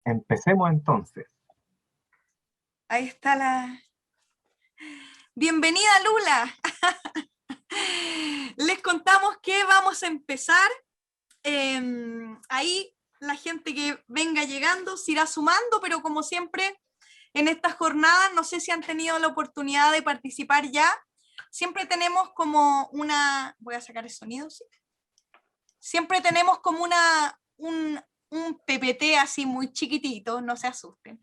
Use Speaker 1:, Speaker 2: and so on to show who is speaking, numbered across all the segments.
Speaker 1: Empecemos entonces.
Speaker 2: Ahí está la... Bienvenida, Lula. Les contamos que vamos a empezar. Ahí la gente que venga llegando se irá sumando, pero como siempre en estas jornadas, no sé si han tenido la oportunidad de participar ya, siempre tenemos como una... Voy a sacar el sonido, ¿sí? Siempre tenemos como un PPT así muy chiquitito, no se asusten,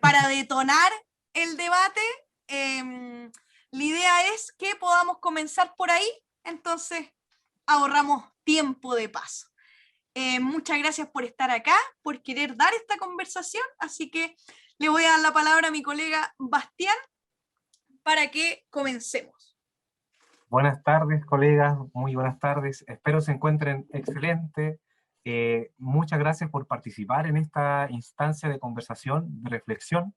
Speaker 2: para detonar el debate. La idea es que podamos comenzar por ahí, entonces ahorramos tiempo de paso. Muchas gracias por estar acá, por querer dar esta conversación, así que le voy a dar la palabra a mi colega Bastián para que comencemos.
Speaker 1: Buenas tardes, colegas, muy buenas tardes. Espero se encuentren excelentes. Muchas gracias por participar en esta instancia de conversación, de reflexión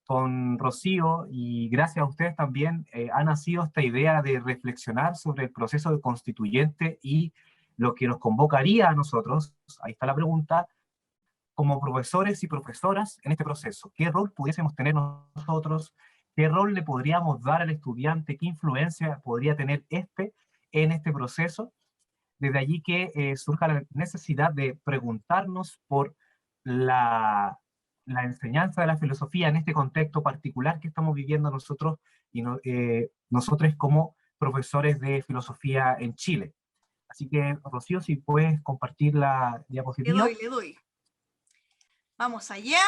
Speaker 1: con Rocío, y gracias a ustedes también ha nacido esta idea de reflexionar sobre el proceso constituyente y lo que nos convocaría a nosotros, ahí está la pregunta, como profesores y profesoras en este proceso. ¿Qué rol pudiésemos tener nosotros? ¿Qué rol le podríamos dar al estudiante? ¿Qué influencia podría tener en este proceso? Desde allí que surja la necesidad de preguntarnos por la enseñanza de la filosofía en este contexto particular que estamos viviendo nosotros y nosotros como profesores de filosofía en Chile. Así que, Rocío, si puedes compartir la diapositiva.
Speaker 2: Le doy. Vamos allá.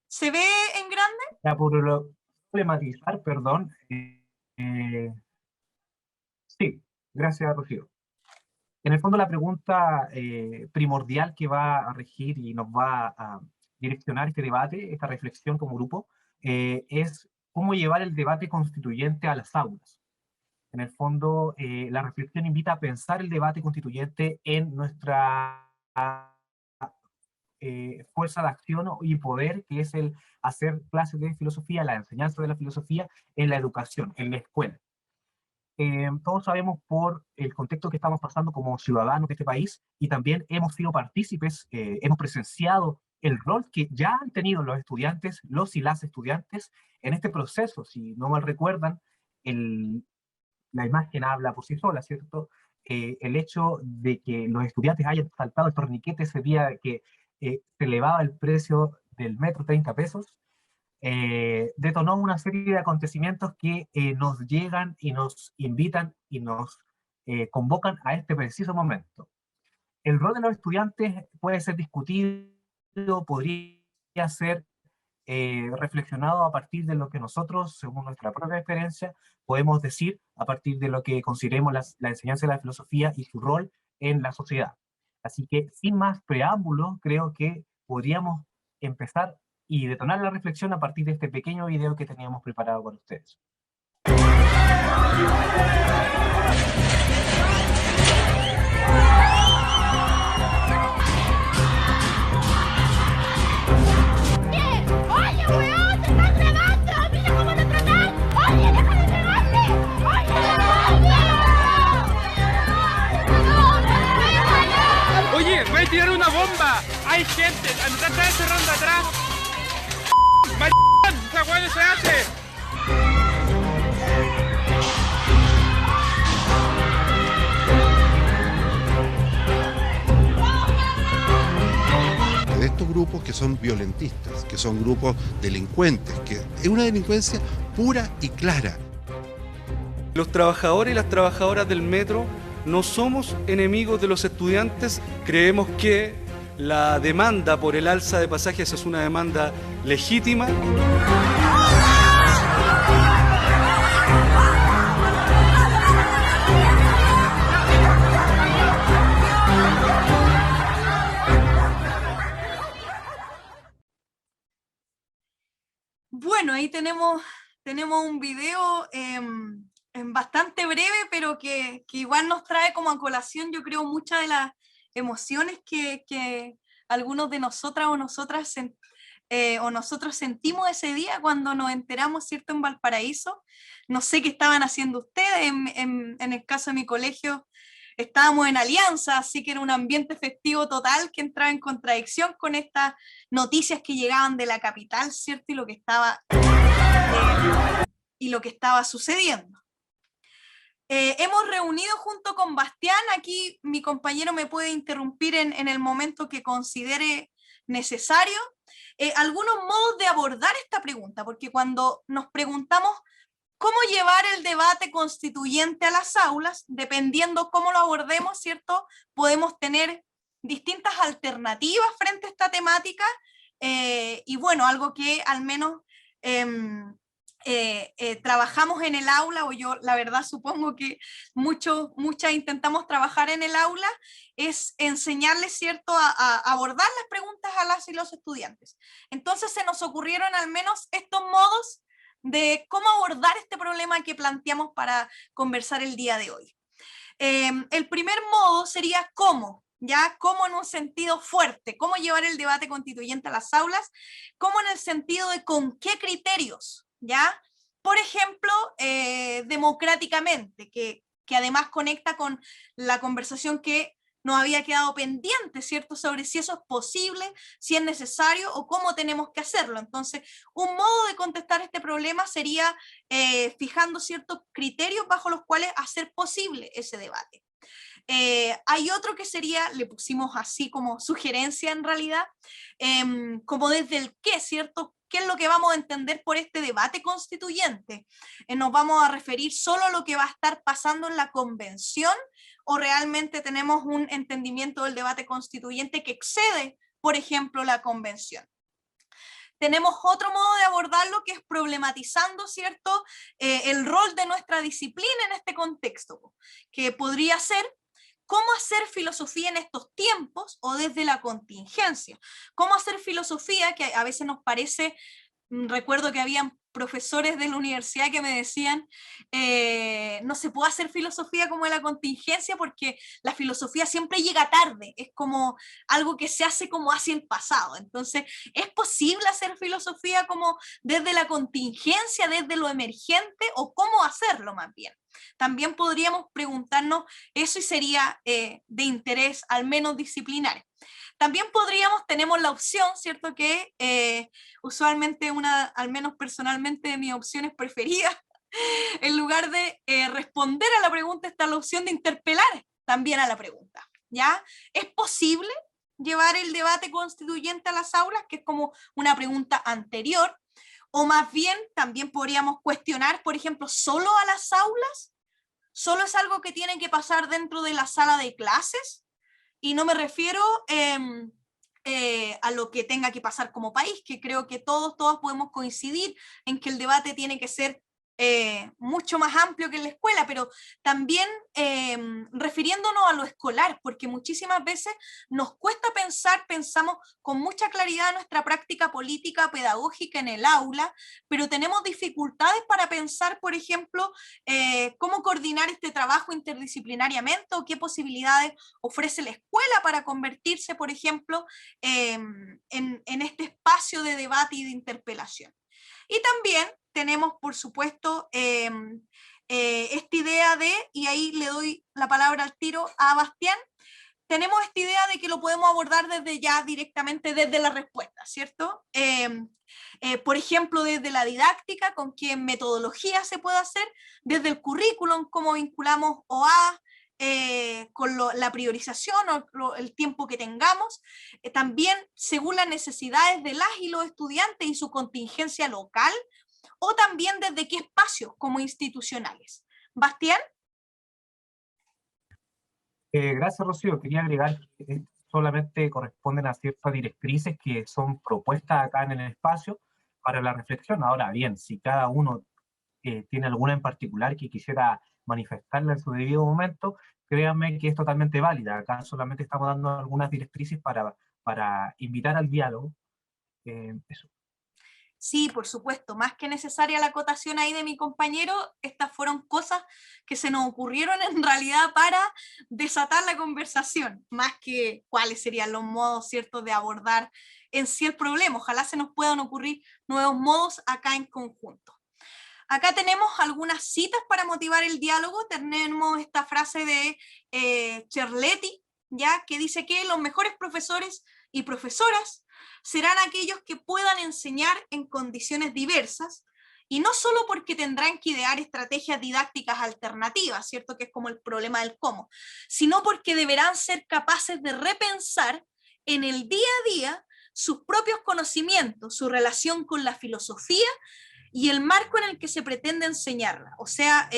Speaker 2: ¿Se ve en grande?
Speaker 1: Ya por problematizar, perdón. Sí, gracias, Rocío. En el fondo, la pregunta primordial que va a regir y nos va a direccionar este debate, esta reflexión como grupo, es cómo llevar el debate constituyente a las aulas. En el fondo, la reflexión invita a pensar el debate constituyente en nuestra fuerza de acción y poder, que es el hacer clases de filosofía, la enseñanza de la filosofía en la educación, en la escuela. Todos sabemos por el contexto que estamos pasando como ciudadanos de este país, y también hemos sido partícipes, hemos presenciado el rol que ya han tenido los estudiantes, los y las estudiantes, en este proceso. Si no mal recuerdan, la imagen habla por sí sola, ¿cierto? El hecho de que los estudiantes hayan saltado el torniquete ese día que se elevaba el precio del metro 30 pesos, detonó una serie de acontecimientos que nos llegan y nos invitan y nos convocan a este preciso momento. El rol de los estudiantes puede ser discutido, podría ser reflexionado a partir de lo que nosotros, según nuestra propia experiencia, podemos decir a partir de lo que consideremos la enseñanza de la filosofía y su rol en la sociedad. Así que, sin más preámbulos, creo que podríamos empezar y detonar la reflexión a partir de este pequeño video que teníamos preparado para ustedes.
Speaker 3: ¡Voy a tirar una bomba! ¡Hay gente! ¡Me está cerrando atrás! ¡Maricón! ¡Esa hueá no se hace!
Speaker 4: De estos grupos que son violentistas, que son grupos delincuentes, que es una delincuencia pura y clara.
Speaker 5: Los trabajadores y las trabajadoras del metro no somos enemigos de los estudiantes, creemos que la demanda por el alza de pasajes es una demanda legítima.
Speaker 2: Bueno, ahí tenemos un video bastante breve, pero que igual nos trae como a colación, yo creo, muchas de las emociones que algunos de nosotras o nosotras o nosotros sentimos ese día cuando nos enteramos, ¿cierto?, en Valparaíso. No sé qué estaban haciendo ustedes, en el caso de mi colegio, estábamos en alianza, así que era un ambiente festivo total que entraba en contradicción con estas noticias que llegaban de la capital, ¿cierto? Y lo que estaba sucediendo. Hemos reunido junto con Bastián, aquí mi compañero me puede interrumpir en el momento que considere necesario, algunos modos de abordar esta pregunta, porque cuando nos preguntamos cómo llevar el debate constituyente a las aulas, dependiendo cómo lo abordemos, ¿cierto? Podemos tener distintas alternativas frente a esta temática, y bueno, algo que al menos trabajamos en el aula, o yo la verdad supongo que muchas intentamos trabajar en el aula, es enseñarles, ¿cierto?, a abordar las preguntas a las y los estudiantes. Entonces se nos ocurrieron al menos estos modos de cómo abordar este problema que planteamos para conversar el día de hoy. El primer modo sería cómo, ¿ya? Cómo en un sentido fuerte, cómo llevar el debate constituyente a las aulas, cómo en el sentido de con qué criterios, ¿ya? Por ejemplo, democráticamente, que además conecta con la conversación que nos había quedado pendiente, ¿cierto? Sobre si eso es posible, si es necesario o cómo tenemos que hacerlo. Entonces, un modo de contestar este problema sería fijando ciertos criterios bajo los cuales hacer posible ese debate. Hay otro que sería, le pusimos así como sugerencia en realidad, como desde el qué, ¿cierto? ¿Qué es lo que vamos a entender por este debate constituyente? ¿Nos vamos a referir solo a lo que va a estar pasando en la convención o realmente tenemos un entendimiento del debate constituyente que excede, por ejemplo, la convención? Tenemos otro modo de abordarlo que es problematizando, ¿cierto?, el rol de nuestra disciplina en este contexto, que podría ser cómo hacer filosofía en estos tiempos o desde la contingencia. Cómo hacer filosofía, que a veces nos parece, recuerdo que habían profesores de la universidad que me decían, no se puede hacer filosofía como en la contingencia porque la filosofía siempre llega tarde, es como algo que se hace como hacia el pasado. Entonces, ¿es posible hacer filosofía como desde la contingencia, desde lo emergente, o cómo hacerlo más bien? También podríamos preguntarnos eso y sería de interés al menos disciplinario. También tenemos la opción, ¿cierto?, que usualmente al menos personalmente de mis opciones preferidas, en lugar de responder a la pregunta está la opción de interpelar también a la pregunta, ¿ya? ¿Es posible llevar el debate constituyente a las aulas? Que es como una pregunta anterior. O más bien, también podríamos cuestionar, por ejemplo, ¿solo a las aulas? ¿Solo es algo que tiene que pasar dentro de la sala de clases? Y no me refiero a lo que tenga que pasar como país, que creo que todas podemos coincidir en que el debate tiene que ser mucho más amplio que en la escuela, pero también refiriéndonos a lo escolar, porque muchísimas veces nos cuesta pensamos con mucha claridad nuestra práctica política pedagógica en el aula, pero tenemos dificultades para pensar, por ejemplo, cómo coordinar este trabajo interdisciplinariamente o qué posibilidades ofrece la escuela para convertirse, por ejemplo, en este espacio de debate y de interpelación. Y también tenemos, por supuesto, esta idea de, y ahí le doy la palabra al tiro a Bastián, tenemos esta idea de que lo podemos abordar desde ya directamente desde la respuesta, ¿cierto? Por ejemplo, desde la didáctica, con qué metodología se puede hacer, desde el currículum, cómo vinculamos OA, con la priorización o el tiempo que tengamos, también según las necesidades de las y los estudiantes y su contingencia local, o también desde qué espacios como institucionales. Bastián.
Speaker 1: Gracias, Rocío. Quería agregar que solamente corresponden a ciertas directrices que son propuestas acá en el espacio para la reflexión. Ahora bien, si cada uno tiene alguna en particular que quisiera manifestarla en su debido momento, créanme que es totalmente válida. Acá solamente estamos dando algunas directrices para invitar al diálogo. Eso.
Speaker 2: Sí, por supuesto, más que necesaria la acotación ahí de mi compañero, estas fueron cosas que se nos ocurrieron en realidad para desatar la conversación, más que cuáles serían los modos, ¿cierto?, de abordar en sí el problema. Ojalá se nos puedan ocurrir nuevos modos acá en conjunto. Acá tenemos algunas citas para motivar el diálogo. Tenemos esta frase de Cerletti, ¿ya? Que dice que los mejores profesores y profesoras serán aquellos que puedan enseñar en condiciones diversas, y no solo porque tendrán que idear estrategias didácticas alternativas, ¿cierto? Que es como el problema del cómo, sino porque deberán ser capaces de repensar en el día a día sus propios conocimientos, su relación con la filosofía y el marco en el que se pretende enseñarla. O sea,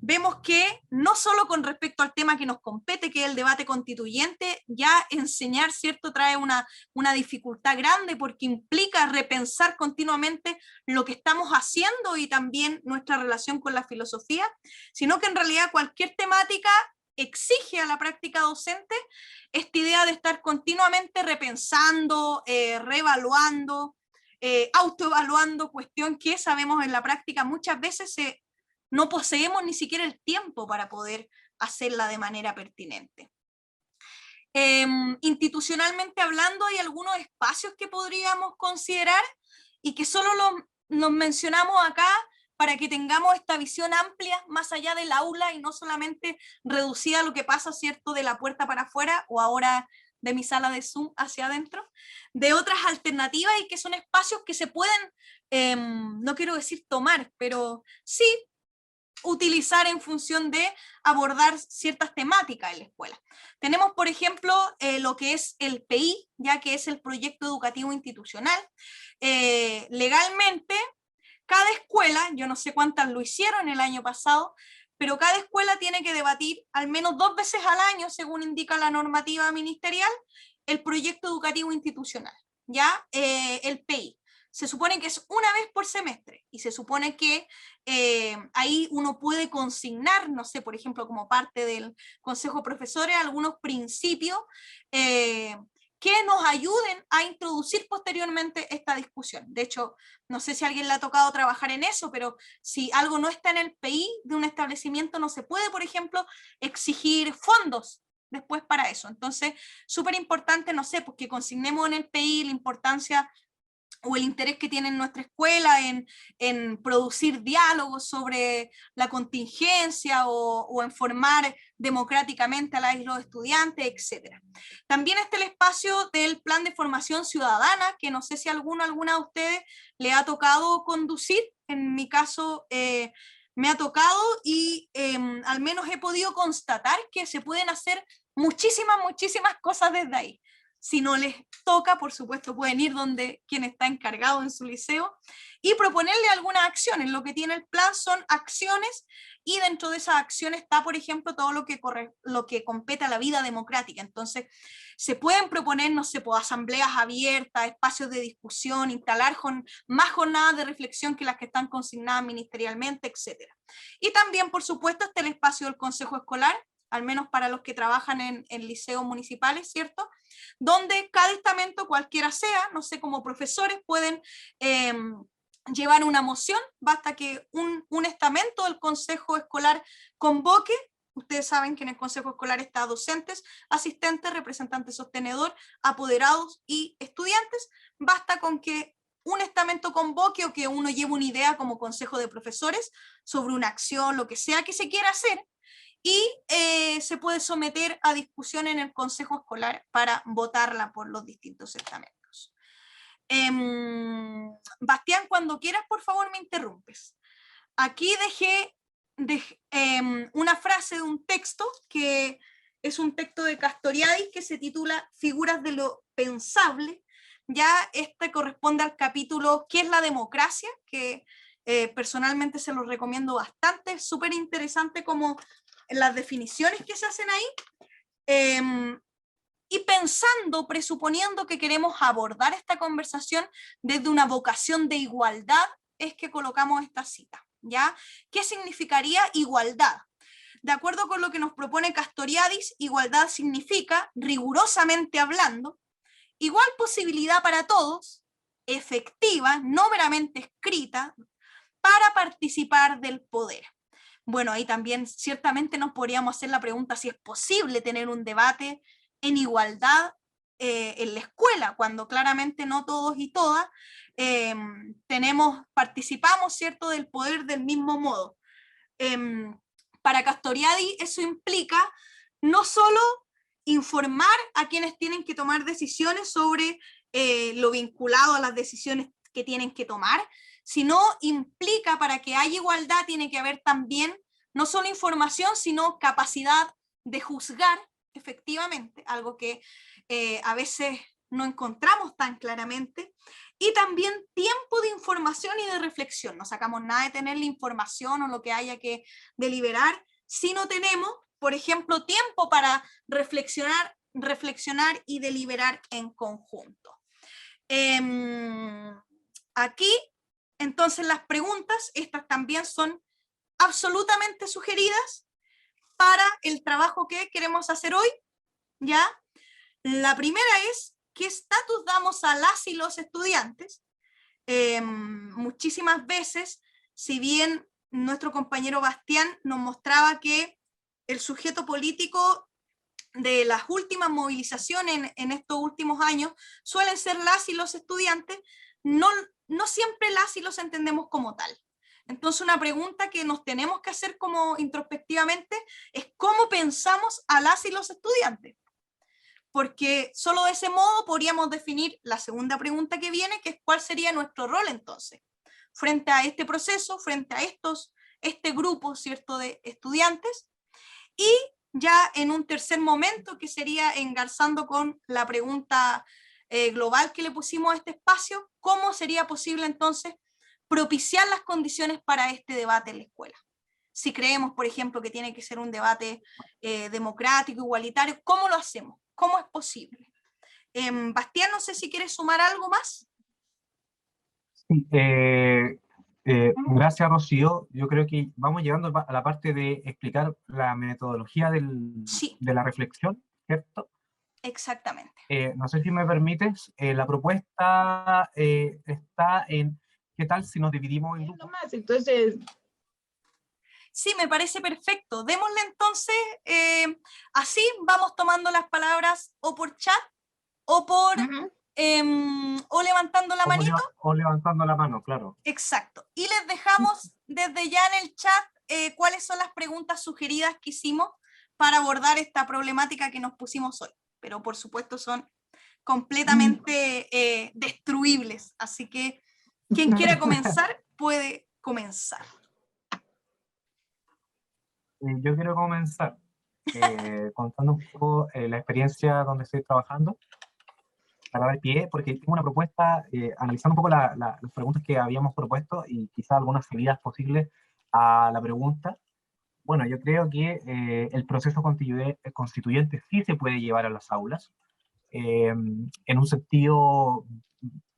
Speaker 2: vemos que no solo con respecto al tema que nos compete, que es el debate constituyente, ya enseñar, ¿cierto?, trae una dificultad grande porque implica repensar continuamente lo que estamos haciendo y también nuestra relación con la filosofía, sino que en realidad cualquier temática exige a la práctica docente esta idea de estar continuamente repensando, reevaluando, autoevaluando, cuestión que sabemos en la práctica muchas veces no poseemos ni siquiera el tiempo para poder hacerla de manera pertinente. Institucionalmente hablando, hay algunos espacios que podríamos considerar y que solo los mencionamos acá para que tengamos esta visión amplia más allá del aula y no solamente reducida a lo que pasa, ¿cierto?, de la puerta para afuera o ahora de mi sala de Zoom hacia adentro, de otras alternativas y que son espacios que se pueden, no quiero decir tomar, pero sí utilizar en función de abordar ciertas temáticas en la escuela. Tenemos, por ejemplo, lo que es el PI, ya que es el Proyecto Educativo Institucional. Legalmente, cada escuela, yo no sé cuántas lo hicieron el año pasado, pero cada escuela tiene que debatir al menos 2 veces al año, según indica la normativa ministerial, el Proyecto Educativo Institucional, ¿ya? El PI. Se supone que es una vez por semestre y se supone que ahí uno puede consignar, no sé, por ejemplo, como parte del Consejo de Profesores, algunos principios que nos ayuden a introducir posteriormente esta discusión. De hecho, no sé si a alguien le ha tocado trabajar en eso, pero si algo no está en el PI de un establecimiento, no se puede, por ejemplo, exigir fondos después para eso. Entonces, súper importante, no sé, pues que consignemos en el PI la importancia o el interés que tiene nuestra escuela en producir diálogos sobre la contingencia o en formar democráticamente a los estudiantes, etc. También está el espacio del plan de formación ciudadana, que no sé si alguna de ustedes le ha tocado conducir. En mi caso me ha tocado y al menos he podido constatar que se pueden hacer muchísimas cosas desde ahí. Si no les toca, por supuesto, pueden ir donde quien está encargado en su liceo y proponerle algunas acciones. Lo que tiene el plan son acciones y dentro de esas acciones está, por ejemplo, todo lo que compete a la vida democrática. Entonces, se pueden proponer, no sé, asambleas abiertas, espacios de discusión, instalar más jornadas de reflexión que las que están consignadas ministerialmente, etc. Y también, por supuesto, está el espacio del Consejo Escolar, al menos para los que trabajan en liceos municipales, ¿cierto? Donde cada estamento, cualquiera sea, no sé, como profesores pueden llevar una moción, basta que un estamento del Consejo Escolar convoque. Ustedes saben que en el Consejo Escolar está docentes, asistentes, representantes sostenedor, apoderados y estudiantes. Basta con que un estamento convoque o que uno lleve una idea como consejo de profesores sobre una acción, lo que sea que se quiera hacer, y se puede someter a discusión en el Consejo Escolar para votarla por los distintos estamentos. Bastián, cuando quieras, por favor, me interrumpes. Aquí dejé una frase de un texto que es un texto de Castoriadis que se titula Figuras de lo pensable. Ya este corresponde al capítulo ¿Qué es la democracia?, que personalmente se los recomiendo bastante. Es súper interesante como las definiciones que se hacen ahí, y pensando, presuponiendo que queremos abordar esta conversación desde una vocación de igualdad, es que colocamos esta cita, ¿ya? ¿Qué significaría igualdad? De acuerdo con lo que nos propone Castoriadis, igualdad significa, rigurosamente hablando, igual posibilidad para todos, efectiva, no meramente escrita, para participar del poder. Bueno, ahí también ciertamente nos podríamos hacer la pregunta si es posible tener un debate en igualdad en la escuela, cuando claramente no todos y todas participamos, ¿cierto?, del poder del mismo modo. Para Castoriadis eso implica no solo informar a quienes tienen que tomar decisiones sobre lo vinculado a las decisiones que tienen que tomar, sino implica, para que haya igualdad, tiene que haber también no solo información, sino capacidad de juzgar efectivamente, algo que a veces no encontramos tan claramente, y también tiempo de información y de reflexión. No sacamos nada de tener la información o lo que haya que deliberar si no tenemos, por ejemplo, tiempo para reflexionar y deliberar en conjunto. Aquí, entonces, las preguntas, estas también son absolutamente sugeridas para el trabajo que queremos hacer hoy, ¿ya? La primera es, ¿qué estatus damos a las y los estudiantes? Muchísimas veces, si bien nuestro compañero Bastián nos mostraba que el sujeto político de las últimas movilizaciones en estos últimos años suelen ser las y los estudiantes, no siempre las y los entendemos como tal. Entonces, una pregunta que nos tenemos que hacer como introspectivamente es cómo pensamos a las y los estudiantes. Porque solo de ese modo podríamos definir la segunda pregunta que viene, que es cuál sería nuestro rol entonces, frente a este proceso, frente a este grupo, ¿cierto?, de estudiantes. Y ya en un tercer momento, que sería engarzando con la pregunta global que le pusimos a este espacio, ¿cómo sería posible entonces propiciar las condiciones para este debate en la escuela? Si creemos, por ejemplo, que tiene que ser un debate democrático, igualitario, ¿cómo lo hacemos? ¿Cómo es posible? Bastián, no sé si quieres sumar algo más.
Speaker 1: Sí, gracias, Rocío. Yo creo que vamos llegando a la parte de explicar la metodología de la reflexión, ¿cierto?
Speaker 2: Exactamente.
Speaker 1: No sé si me permites, la propuesta está en ¿qué tal si nos dividimos en grupos?
Speaker 6: Entonces,
Speaker 2: sí, me parece perfecto. Démosle entonces, así vamos tomando las palabras o por chat o por o levantando la manito.
Speaker 1: O levantando la mano, claro.
Speaker 2: Exacto. Y les dejamos desde ya en el chat cuáles son las preguntas sugeridas que hicimos para abordar esta problemática que nos pusimos hoy. Pero por supuesto son completamente destruibles. Así que quien quiera comenzar puede comenzar.
Speaker 1: Yo quiero comenzar contando un poco la experiencia donde estoy trabajando, para dar pie, porque tengo una propuesta, analizando un poco las preguntas que habíamos propuesto y quizá algunas salidas posibles a la pregunta. Bueno, yo creo que el proceso constituyente sí se puede llevar a las aulas, en un sentido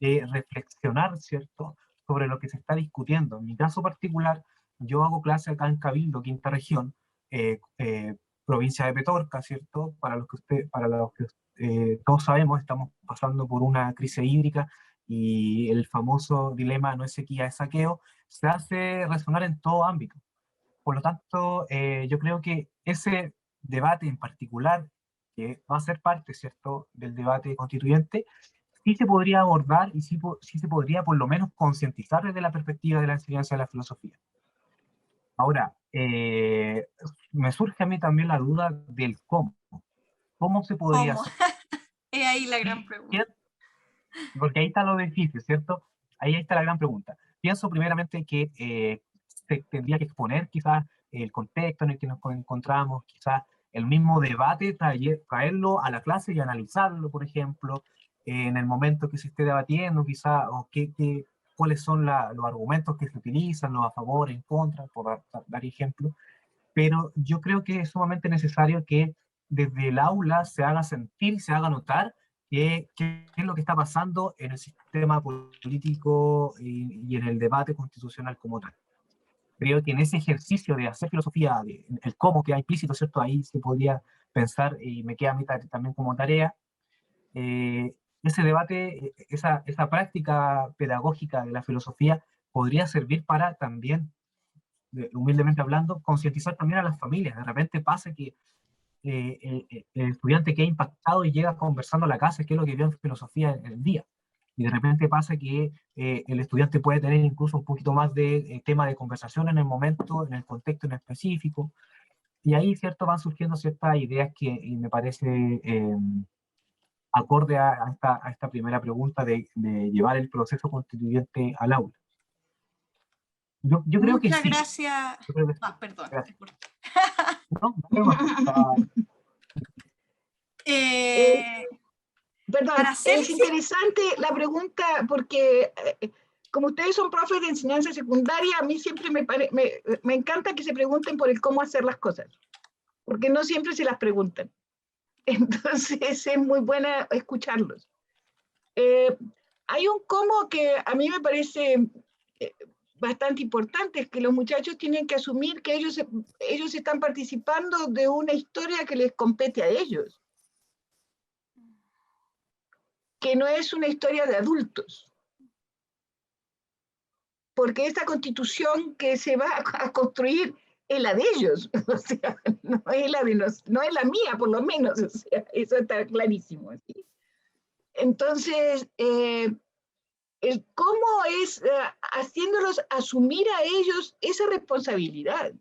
Speaker 1: de reflexionar, ¿cierto?, sobre lo que se está discutiendo. En mi caso particular, yo hago clase acá en Cabildo, Quinta Región, provincia de Petorca, ¿cierto? Para los que todos sabemos, estamos pasando por una crisis hídrica y el famoso dilema no es sequía, es saqueo, se hace resonar en todo ámbito. Por lo tanto, yo creo que ese debate en particular, que va a ser parte, ¿cierto?, del debate constituyente, sí se podría abordar y sí se podría por lo menos concientizar desde la perspectiva de la enseñanza de la filosofía. Ahora, me surge a mí también la duda del cómo. ¿Cómo se podría hacer?
Speaker 2: Es ahí la gran pregunta.
Speaker 1: Porque ahí está lo difícil, ¿cierto? Ahí está la gran pregunta. Pienso primeramente que se tendría que exponer quizás el contexto en el que nos encontramos, quizás el mismo debate, traerlo a la clase y analizarlo, por ejemplo, en el momento que se esté debatiendo, quizás, o cuáles son los argumentos que se utilizan, los a favor, en contra, por dar ejemplo. Pero yo creo que es sumamente necesario que desde el aula se haga sentir, se haga notar qué es lo que está pasando en el sistema político y en el debate constitucional como tal. Creo que en ese ejercicio de hacer filosofía, el cómo queda implícito, ¿cierto? Ahí se podría pensar, y me queda a mí también como tarea, ese debate, esa práctica pedagógica de la filosofía podría servir para también, humildemente hablando, concientizar también a las familias. De repente pasa que el estudiante queda impactado y llega conversando a la casa qué es lo que vio en filosofía en el día. Y de repente pasa que el estudiante puede tener incluso un poquito más de tema de conversación en el momento, en el contexto en específico, y ahí, ¿cierto?, van surgiendo ciertas ideas que y me parece acorde a esta primera pregunta de llevar el proceso constituyente al aula. Yo creo que
Speaker 2: Muchas
Speaker 1: sí.
Speaker 2: gracias.
Speaker 1: Yo creo que sí.
Speaker 2: Perdón.
Speaker 1: Gracias. No,
Speaker 6: Perdón,
Speaker 2: para hacer
Speaker 6: es interesante la pregunta porque como ustedes son profes de enseñanza secundaria, a mí siempre me encanta que se pregunten por el cómo hacer las cosas, porque no siempre se las preguntan. Entonces es muy buena escucharlos. Hay un cómo que a mí me parece bastante importante, es que los muchachos tienen que asumir que ellos están participando de una historia que les compete a ellos, que no es una historia de adultos. Porque esta constitución que se va a construir es la de ellos, o sea, no es la mía, por lo menos, o sea, eso está clarísimo. ¿Sí? Entonces, el cómo es haciéndolos asumir a ellos esa responsabilidad.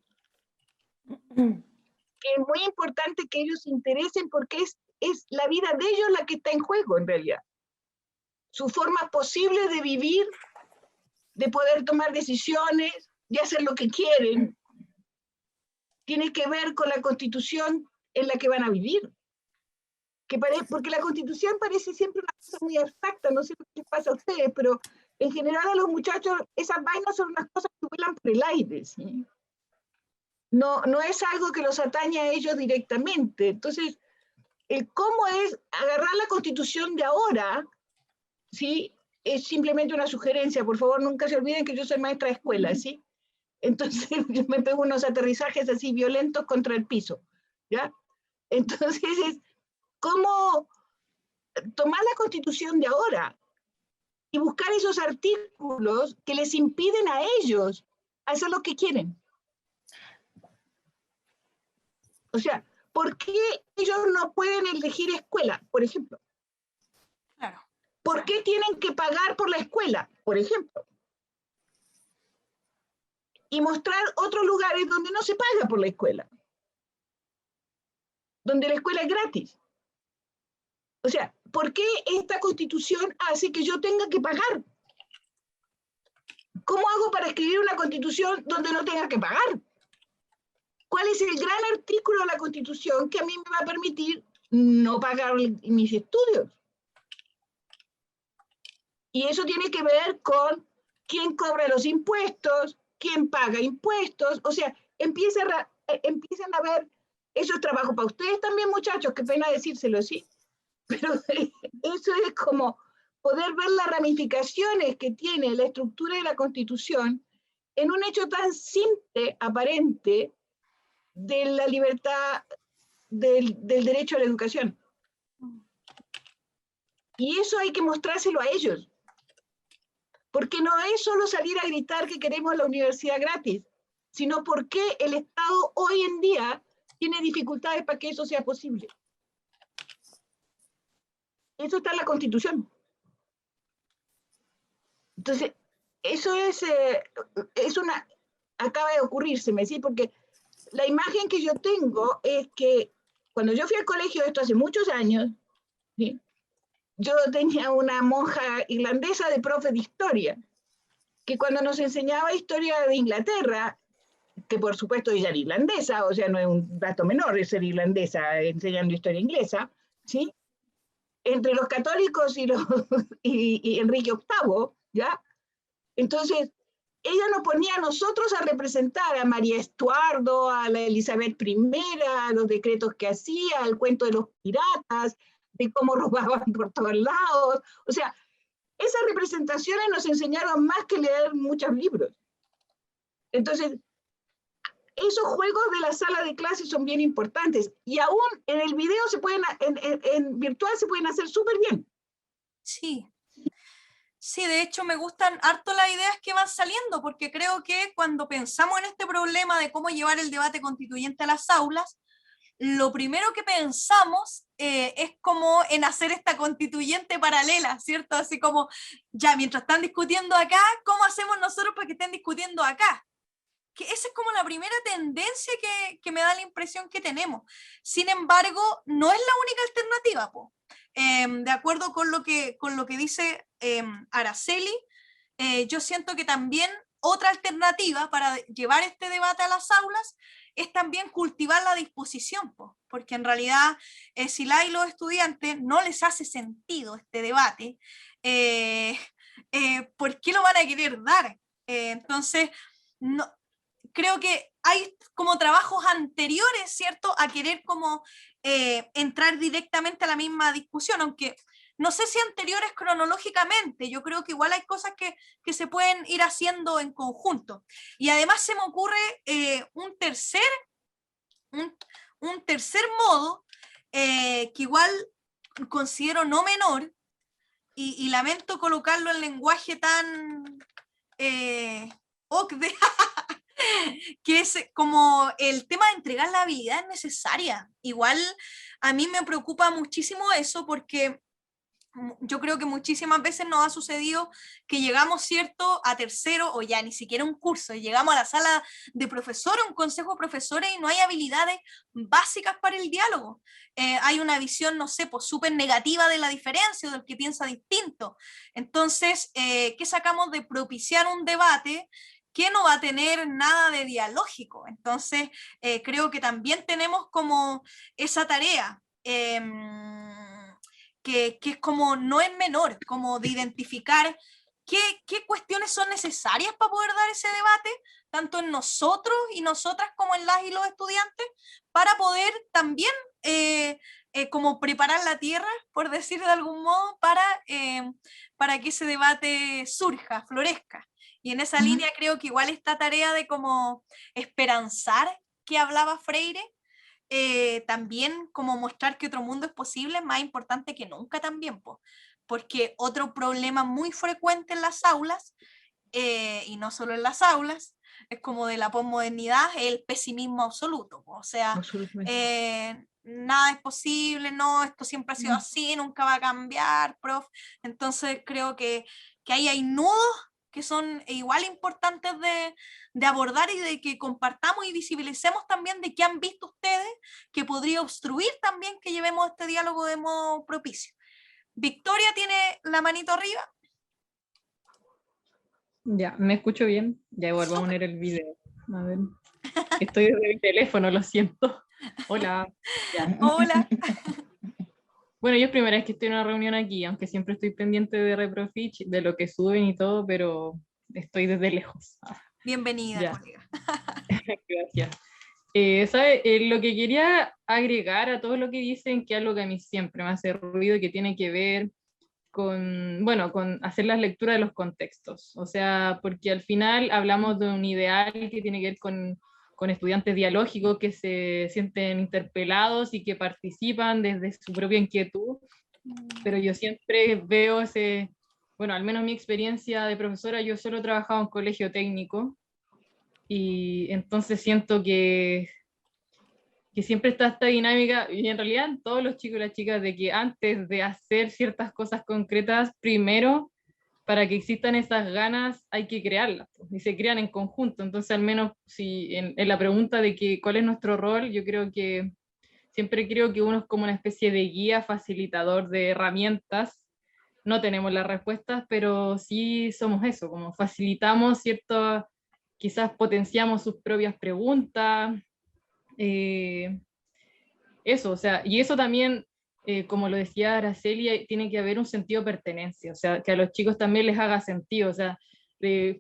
Speaker 6: Que es muy importante que ellos se interesen porque es la vida de ellos la que está en juego, en realidad. Su forma posible de vivir, de poder tomar decisiones, de hacer lo que quieren, tiene que ver con la constitución en la que van a vivir. Porque la constitución parece siempre una cosa muy abstracta, no sé qué pasa a ustedes, pero en general a los muchachos esas vainas son unas cosas que vuelan por el aire, ¿sí? No es algo que los atañe a ellos directamente. Entonces, el cómo es agarrar la constitución de ahora, ¿sí? Es simplemente una sugerencia. Por favor, nunca se olviden que yo soy maestra de escuela, ¿sí? Entonces, yo me pego unos aterrizajes así violentos contra el piso, ¿ya? Entonces, es cómo tomar la constitución de ahora y buscar esos artículos que les impiden a ellos hacer lo que quieren. O sea, ¿por qué ellos no pueden elegir escuela, por ejemplo?
Speaker 2: Claro.
Speaker 6: ¿Por qué tienen que pagar por la escuela, por ejemplo? Y mostrar otros lugares donde no se paga por la escuela, donde la escuela es gratis. O sea, ¿por qué esta constitución hace que yo tenga que pagar? ¿Cómo hago para escribir una constitución donde no tenga que pagar? ¿Cuál es el gran artículo de la constitución que a mí me va a permitir no pagar mis estudios? Y eso tiene que ver con quién cobra los impuestos, quién paga impuestos, o sea, empiezan a ver esos trabajos para ustedes también, muchachos, qué pena decírselo, ¿sí? Pero eso es como poder ver las ramificaciones que tiene la estructura de la Constitución en un hecho tan simple, aparente, de la libertad, del derecho a la educación. Y eso hay que mostrárselo a ellos. Porque no es solo salir a gritar que queremos la universidad gratis, sino porque el Estado hoy en día tiene dificultades para que eso sea posible. Eso está en la Constitución. Entonces, eso acaba de ocurrírseme, ¿sí? Porque la imagen que yo tengo es que cuando yo fui al colegio, esto hace muchos años, ¿sí? Yo tenía una monja irlandesa de profe de historia, que cuando nos enseñaba historia de Inglaterra, que por supuesto ella era irlandesa, o sea, no es un dato menor ser irlandesa enseñando historia inglesa, ¿sí? Entre los católicos y Enrique VIII, ¿ya? Entonces, ella nos ponía a nosotros a representar a María Estuardo, a la Elizabeth I, a los decretos que hacía, al cuento de los piratas, de cómo robaban por todos lados. O sea, esas representaciones nos enseñaron más que leer muchos libros. Entonces, esos juegos de la sala de clases son bien importantes. Y aún en el video en virtual se pueden hacer súper bien.
Speaker 2: Sí. Sí, de hecho me gustan harto las ideas que van saliendo, porque creo que cuando pensamos en este problema de cómo llevar el debate constituyente a las aulas, lo primero que pensamos es como en hacer esta constituyente paralela, ¿cierto? Así como, ya, mientras están discutiendo acá, ¿cómo hacemos nosotros para que estén discutiendo acá? Que esa es como la primera tendencia que me da la impresión que tenemos. Sin embargo, no es la única alternativa, po. De acuerdo con lo que dice Araceli, yo siento que también otra alternativa para llevar este debate a las aulas es también cultivar la disposición, po, porque en realidad si los estudiantes no les hace sentido este debate, ¿por qué lo van a querer dar? Entonces, no, creo que hay como trabajos anteriores, ¿cierto?, a querer como entrar directamente a la misma discusión, aunque no sé si anteriores cronológicamente, yo creo que igual hay cosas que se pueden ir haciendo en conjunto. Y además se me ocurre un tercer modo que igual considero no menor, y lamento colocarlo en lenguaje tan OCDE, que es como el tema de entregar la habilidad necesaria. Igual a mí me preocupa muchísimo eso, porque yo creo que muchísimas veces nos ha sucedido que llegamos, ¿cierto?, a tercero o ya ni siquiera un curso, y llegamos a la sala de profesores, un consejo de profesores, y no hay habilidades básicas para el diálogo. Hay una visión, no sé, pues súper negativa de la diferencia, del que piensa distinto. Entonces, ¿qué sacamos de propiciar un debate que no va a tener nada de dialógico? Entonces, creo que también tenemos como esa tarea. Que es como, no es menor, como de identificar qué cuestiones son necesarias para poder dar ese debate, tanto en nosotros y nosotras como en las y los estudiantes, para poder también como preparar la tierra, por decir de algún modo, para que ese debate surja, florezca. Y en esa línea creo que igual esta tarea de como esperanzar, que hablaba Freire, también como mostrar que otro mundo es posible, es más importante que nunca también, porque otro problema muy frecuente en las aulas, y no solo en las aulas, es como de la posmodernidad, el pesimismo absoluto, o sea, nada es posible, no, esto siempre ha sido así, nunca va a cambiar, prof. Entonces creo que ahí hay nudos que son igual importantes de abordar, y de que compartamos y visibilicemos también de qué han visto ustedes que podría obstruir también que llevemos este diálogo de modo propicio. Victoria tiene la manito arriba.
Speaker 7: Ya, ¿me escucho bien? Ya igual vamos a poner el video. A ver. Estoy desde mi teléfono, lo siento. Hola. Ya.
Speaker 2: Hola.
Speaker 7: Bueno, yo es primera vez que estoy en una reunión aquí, aunque siempre estoy pendiente de ReproFitch, de lo que suben y todo, pero estoy desde lejos.
Speaker 2: Bienvenida,
Speaker 7: Ya.
Speaker 2: colega.
Speaker 7: Gracias. ¿Sabe? Lo que quería agregar a todo lo que dicen, que algo que a mí siempre me hace ruido y que tiene que ver con, bueno, con hacer las lecturas de los contextos. O sea, porque al final hablamos de un ideal que tiene que ver con estudiantes dialógicos que se sienten interpelados y que participan desde su propia inquietud, pero yo siempre veo ese, bueno, al menos mi experiencia de profesora, yo solo he trabajado en colegio técnico, y entonces siento que siempre está esta dinámica, y en realidad todos los chicos y las chicas, de que antes de hacer ciertas cosas concretas, primero, para que existan esas ganas, hay que crearlas, y se crean en conjunto. Entonces, al menos si en la pregunta de que cuál es nuestro rol, yo siempre creo que uno es como una especie de guía, facilitador de herramientas. No tenemos las respuestas, pero sí somos eso, como facilitamos cierto, quizás potenciamos sus propias preguntas, eso, o sea, y eso también, como lo decía Araceli, tiene que haber un sentido de pertenencia, o sea, que a los chicos también les haga sentido, o sea,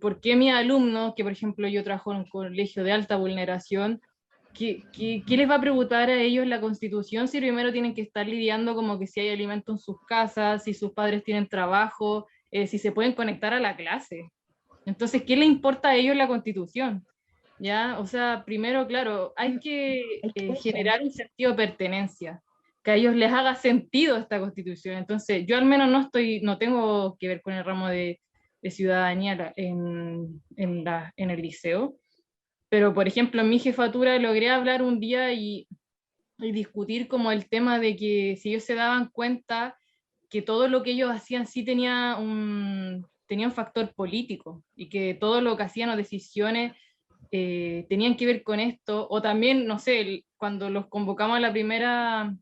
Speaker 7: ¿por qué mis alumnos, que por ejemplo yo trabajo en un colegio de alta vulneración, ¿qué les va a preguntar a ellos la Constitución si primero tienen que estar lidiando como que si hay alimento en sus casas, si sus padres tienen trabajo, si se pueden conectar a la clase? Entonces, ¿qué le importa a ellos la Constitución? ¿Ya? O sea, primero, claro, hay que generar un sentido de pertenencia, que a ellos les haga sentido esta Constitución. Entonces, yo al menos no tengo que ver con el ramo de ciudadanía en el liceo, pero por ejemplo, en mi jefatura logré hablar un día y y discutir como el tema de que si ellos se daban cuenta que todo lo que ellos hacían sí tenía un factor político, y que todo lo que hacían o decisiones tenían que ver con esto, o también, no sé, cuando los convocamos a la primera,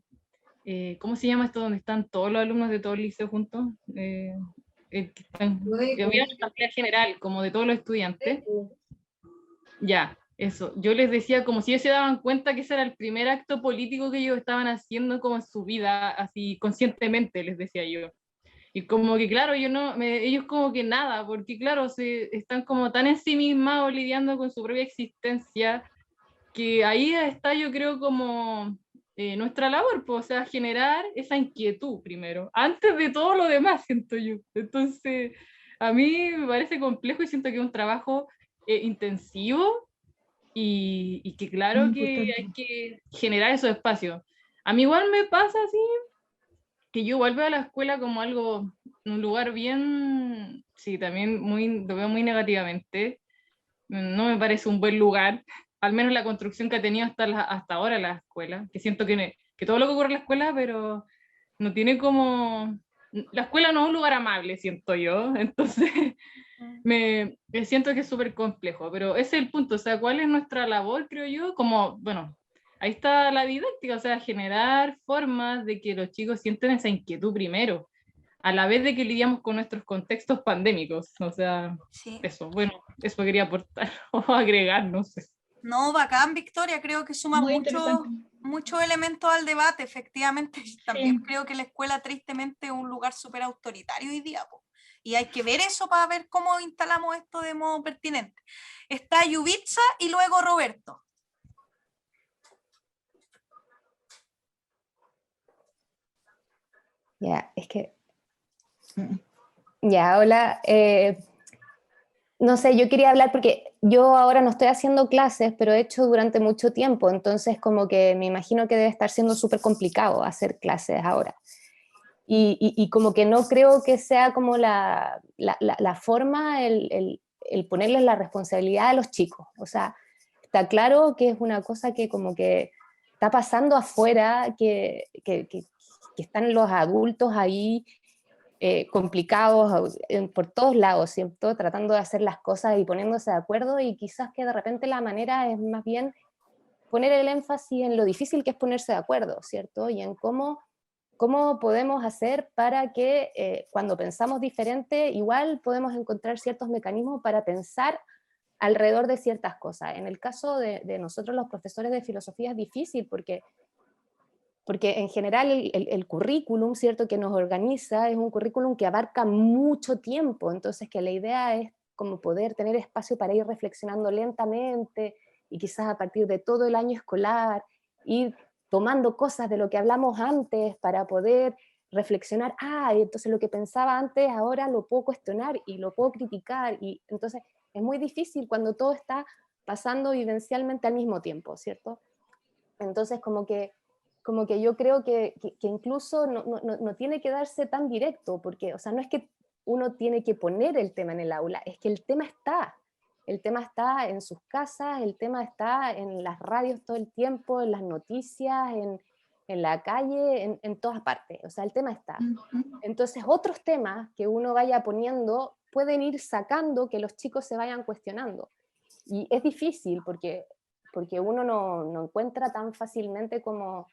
Speaker 7: ¿cómo se llama esto? Donde están todos los alumnos de todo el liceo juntos. Había una asamblea general, como de todos los estudiantes. Ya, eso. Yo les decía como si ellos se daban cuenta que ese era el primer acto político que ellos estaban haciendo como en su vida, así conscientemente, les decía yo. Y como que claro, ellos como que nada, porque claro, están como tan ensimismados lidiando con su propia existencia, que ahí está, yo creo, como nuestra labor, pues, o sea, generar esa inquietud primero, antes de todo lo demás, siento yo. Entonces, a mí me parece complejo y siento que es un trabajo intensivo, y que claro que hay que generar esos espacios. A mí igual me pasa así, que yo igual veo a la escuela como algo, un lugar bien, sí, también lo veo muy negativamente. No me parece un buen lugar, al menos la construcción que ha tenido hasta ahora la escuela, que siento que todo lo que ocurre en la escuela, pero no tiene como... La escuela no es un lugar amable, siento yo, entonces siento que es súper complejo, pero ese es el punto, o sea, ¿cuál es nuestra labor, creo yo? Como, bueno, ahí está la didáctica, o sea, generar formas de que los chicos sienten esa inquietud primero, a la vez de que lidiamos con nuestros contextos pandémicos, o sea,
Speaker 2: Sí.
Speaker 7: eso, bueno, eso quería aportar o agregar, no sé.
Speaker 2: No, bacán, Victoria, creo que suma
Speaker 6: Muy
Speaker 2: muchos elementos al debate, efectivamente. También
Speaker 6: Sí.
Speaker 2: creo que la escuela tristemente es un lugar súper autoritario hoy día, po. Y hay que ver eso para ver cómo instalamos esto de modo pertinente. Está Yubitsa y luego Roberto.
Speaker 8: Ya, es que... Ya, hola. No sé, yo quería hablar porque yo ahora no estoy haciendo clases, pero he hecho durante mucho tiempo, entonces como que me imagino que debe estar siendo súper complicado hacer clases ahora. Y como que no creo que sea como la forma el ponerles la responsabilidad a los chicos. O sea, está claro que es una cosa que como que está pasando afuera, que están los adultos ahí complicados por todos lados, ¿cierto? Tratando de hacer las cosas y poniéndose de acuerdo, y quizás que de repente la manera es más bien poner el énfasis en lo difícil que es ponerse de acuerdo, ¿cierto? Y en cómo podemos hacer para que cuando pensamos diferente, igual podemos encontrar ciertos mecanismos para pensar alrededor de ciertas cosas. En el caso de nosotros los profesores de filosofía es difícil porque en general el currículum, ¿cierto?, que nos organiza es un currículum que abarca mucho tiempo, entonces que la idea es como poder tener espacio para ir reflexionando lentamente y quizás a partir de todo el año escolar, ir tomando cosas de lo que hablamos antes para poder reflexionar, entonces lo que pensaba antes ahora lo puedo cuestionar y lo puedo criticar, y entonces es muy difícil cuando todo está pasando vivencialmente al mismo tiempo, ¿cierto? Entonces como que yo creo que incluso no tiene que darse tan directo, porque, o sea, no es que uno tiene que poner el tema en el aula, es que el tema está en sus casas, el tema está en las radios todo el tiempo, en las noticias, en la calle, en todas partes, o sea, el tema está. Entonces, otros temas que uno vaya poniendo pueden ir sacando que los chicos se vayan cuestionando, y es difícil porque uno no encuentra tan fácilmente como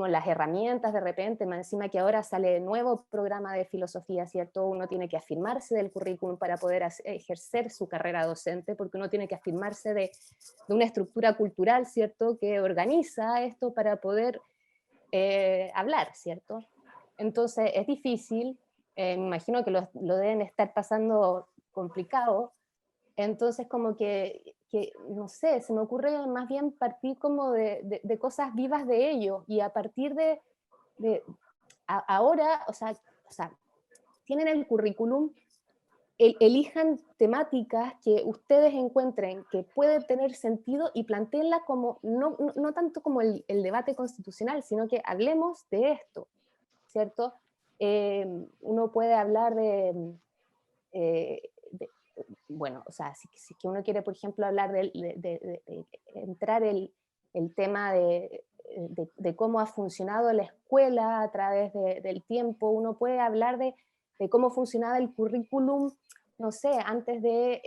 Speaker 8: las herramientas de repente, más encima que ahora sale nuevo programa de filosofía, ¿cierto? Uno tiene que afirmarse del currículum para poder ejercer su carrera docente, porque uno tiene que afirmarse de una estructura cultural, ¿cierto?, que organiza esto para poder hablar, ¿cierto? Entonces es difícil, me imagino que lo deben estar pasando complicado, entonces como que no sé, se me ocurre más bien partir como de cosas vivas de ellos, y a partir ahora, o sea, tienen el currículum, elijan temáticas que ustedes encuentren que pueden tener sentido y planteenla como, no tanto como el debate constitucional, sino que hablemos de esto, ¿cierto? Uno puede hablar bueno, o sea, si uno quiere, por ejemplo, hablar de entrar el tema de de cómo ha funcionado la escuela a través del tiempo. Uno puede hablar de cómo funcionaba el currículum, no sé, antes de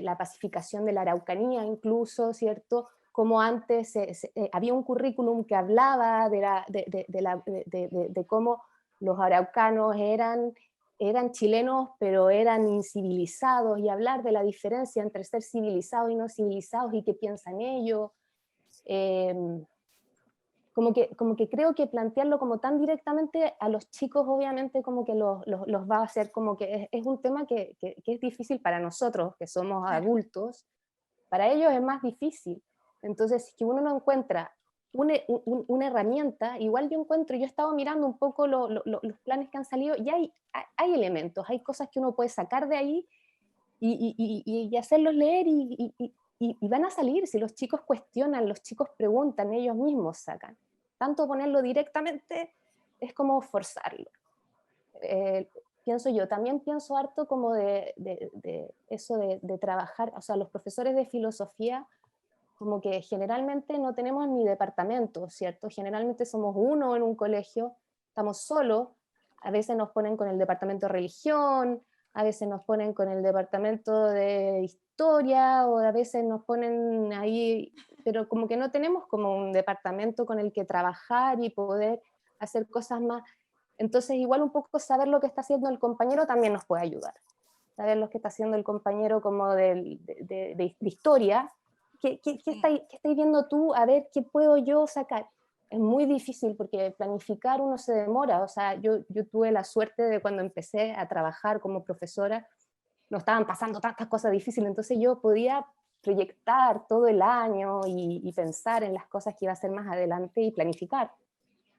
Speaker 8: la pacificación de la Araucanía incluso, ¿cierto? Como antes había un currículum que hablaba de cómo los araucanos eran chilenos, pero eran incivilizados, y hablar de la diferencia entre ser civilizados y no civilizados y qué piensan ellos. Como que creo que plantearlo como tan directamente a los chicos, obviamente como que los va a hacer como que es un tema que es difícil para nosotros, que somos adultos. Para ellos es más difícil. Entonces, si uno no encuentra una herramienta, igual yo he estado mirando un poco los planes que han salido, y hay elementos, hay cosas que uno puede sacar de ahí y hacerlos leer, y van a salir. Si los chicos cuestionan, los chicos preguntan, ellos mismos sacan. Tanto ponerlo directamente es como forzarlo. Pienso yo, también pienso harto como de eso de trabajar, o sea, los profesores de filosofía, como que generalmente no tenemos ni departamento, ¿cierto? Generalmente somos uno en un colegio, estamos solos, a veces nos ponen con el departamento de religión, a veces nos ponen con el departamento de historia, o a veces nos ponen ahí, pero como que no tenemos como un departamento con el que trabajar y poder hacer cosas más. Entonces igual un poco saber lo que está haciendo el compañero también nos puede ayudar. Saber lo que está haciendo el compañero como de historia. ¿Qué estáis viendo tú? A ver, ¿qué puedo yo sacar? Es muy difícil porque planificar uno se demora. O sea, yo tuve la suerte de cuando empecé a trabajar como profesora, no estaban pasando tantas cosas difíciles, entonces yo podía proyectar todo el año y pensar en las cosas que iba a hacer más adelante y planificar.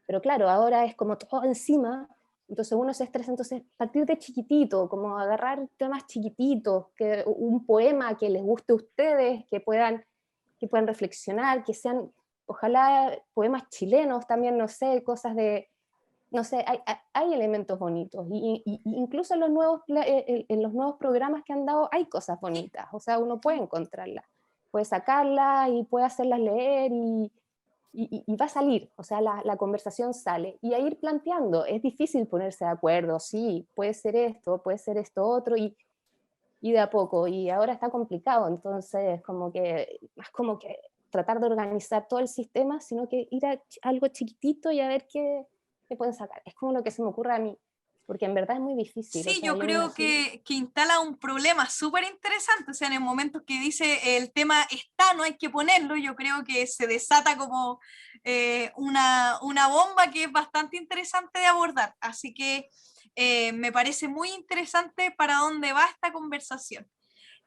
Speaker 8: Pero claro, ahora es como todo encima, entonces uno se estresa. Entonces partir de chiquitito, como agarrar temas chiquititos, que un poema que les guste a ustedes, que puedan reflexionar, que sean, ojalá, poemas chilenos también, no sé, cosas de, no sé, hay elementos bonitos, y incluso en los nuevos programas que han dado hay cosas bonitas, o sea, uno puede encontrarlas, puede sacarlas y puede hacerlas leer, y va a salir, o sea, la conversación sale, y a ir planteando. Es difícil ponerse de acuerdo, sí, puede ser esto otro, y de a poco, y ahora está complicado, entonces como que tratar de organizar todo el sistema, sino que ir a algo chiquitito y a ver qué pueden sacar. Es como lo que se me ocurre a mí, porque en verdad es muy difícil.
Speaker 2: Sí,
Speaker 8: o sea,
Speaker 2: yo creo que instala un problema súper interesante. O sea, en el momento que dice el tema está, no hay que ponerlo, yo creo que se desata como una bomba que es bastante interesante de abordar. Así que me parece muy interesante para dónde va esta conversación.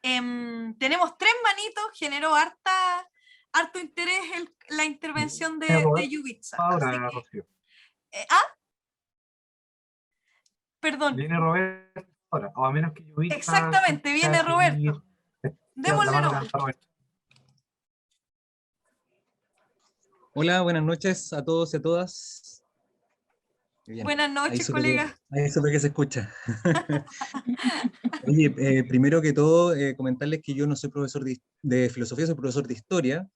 Speaker 2: Tenemos 3 manitos, generó harto interés la intervención de Yubitsa.
Speaker 1: Ahora, Rocío.
Speaker 2: Perdón.
Speaker 1: Viene Roberto ahora, o a menos que Yubitsa...
Speaker 2: Exactamente, viene Roberto. Démosle nomás.
Speaker 9: Hola, buenas noches a todos y a todas. Bien.
Speaker 2: Buenas noches, colega.
Speaker 9: Ahí supe que se escucha. Oye, primero que todo, comentarles que yo no soy profesor de filosofía, soy profesor de historia.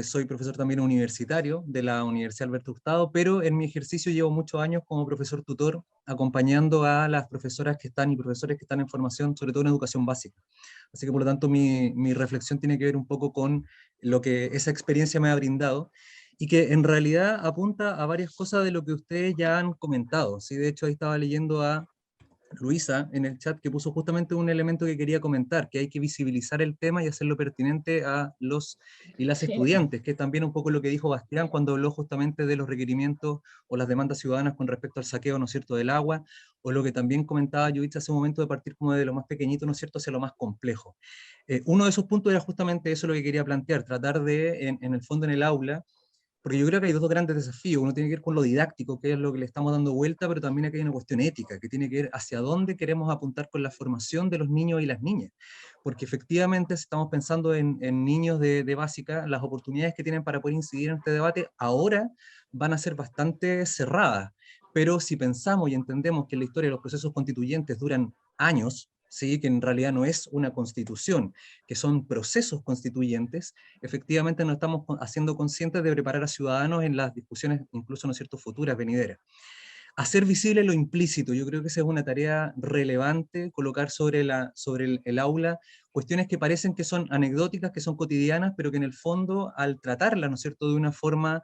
Speaker 9: Soy profesor también universitario de la Universidad Alberto Hurtado, pero en mi ejercicio llevo muchos años como profesor tutor, acompañando a las profesoras que están y profesores que están en formación, sobre todo en educación básica. Así que por lo tanto mi reflexión tiene que ver un poco con lo que esa experiencia me ha brindado, y que en realidad apunta a varias cosas de lo que ustedes ya han comentado. ¿Sí? De hecho, ahí estaba leyendo a Luisa en el chat, que puso justamente un elemento que quería comentar, que hay que visibilizar el tema y hacerlo pertinente a los y las estudiantes, que es también un poco lo que dijo Bastián cuando habló justamente de los requerimientos o las demandas ciudadanas con respecto al saqueo, ¿no es cierto?, del agua, o lo que también comentaba Judith hace un momento de partir como de lo más pequeñito, ¿no es cierto?, hacia lo más complejo. Uno de esos puntos era justamente eso lo que quería plantear, tratar de, en el fondo en el aula, porque yo creo que hay dos grandes desafíos. Uno tiene que ver con lo didáctico, que es lo que le estamos dando vuelta, pero también aquí hay una cuestión ética, que tiene que ver hacia dónde queremos apuntar con la formación de los niños y las niñas. Porque efectivamente, si estamos pensando en niños de básica, las oportunidades que tienen para poder incidir en este debate ahora van a ser bastante cerradas. Pero si pensamos y entendemos que en la historia los procesos constituyentes duran años, ¿sí? Que en realidad no es una constitución, que son procesos constituyentes, efectivamente nos estamos haciendo conscientes de preparar a ciudadanos en las discusiones, incluso, ¿no es cierto?, futuras, venideras. Hacer visible lo implícito, yo creo que esa es una tarea relevante, colocar sobre el aula cuestiones que parecen que son anecdóticas, que son cotidianas, pero que en el fondo, al tratarlas, ¿no es cierto?, de una forma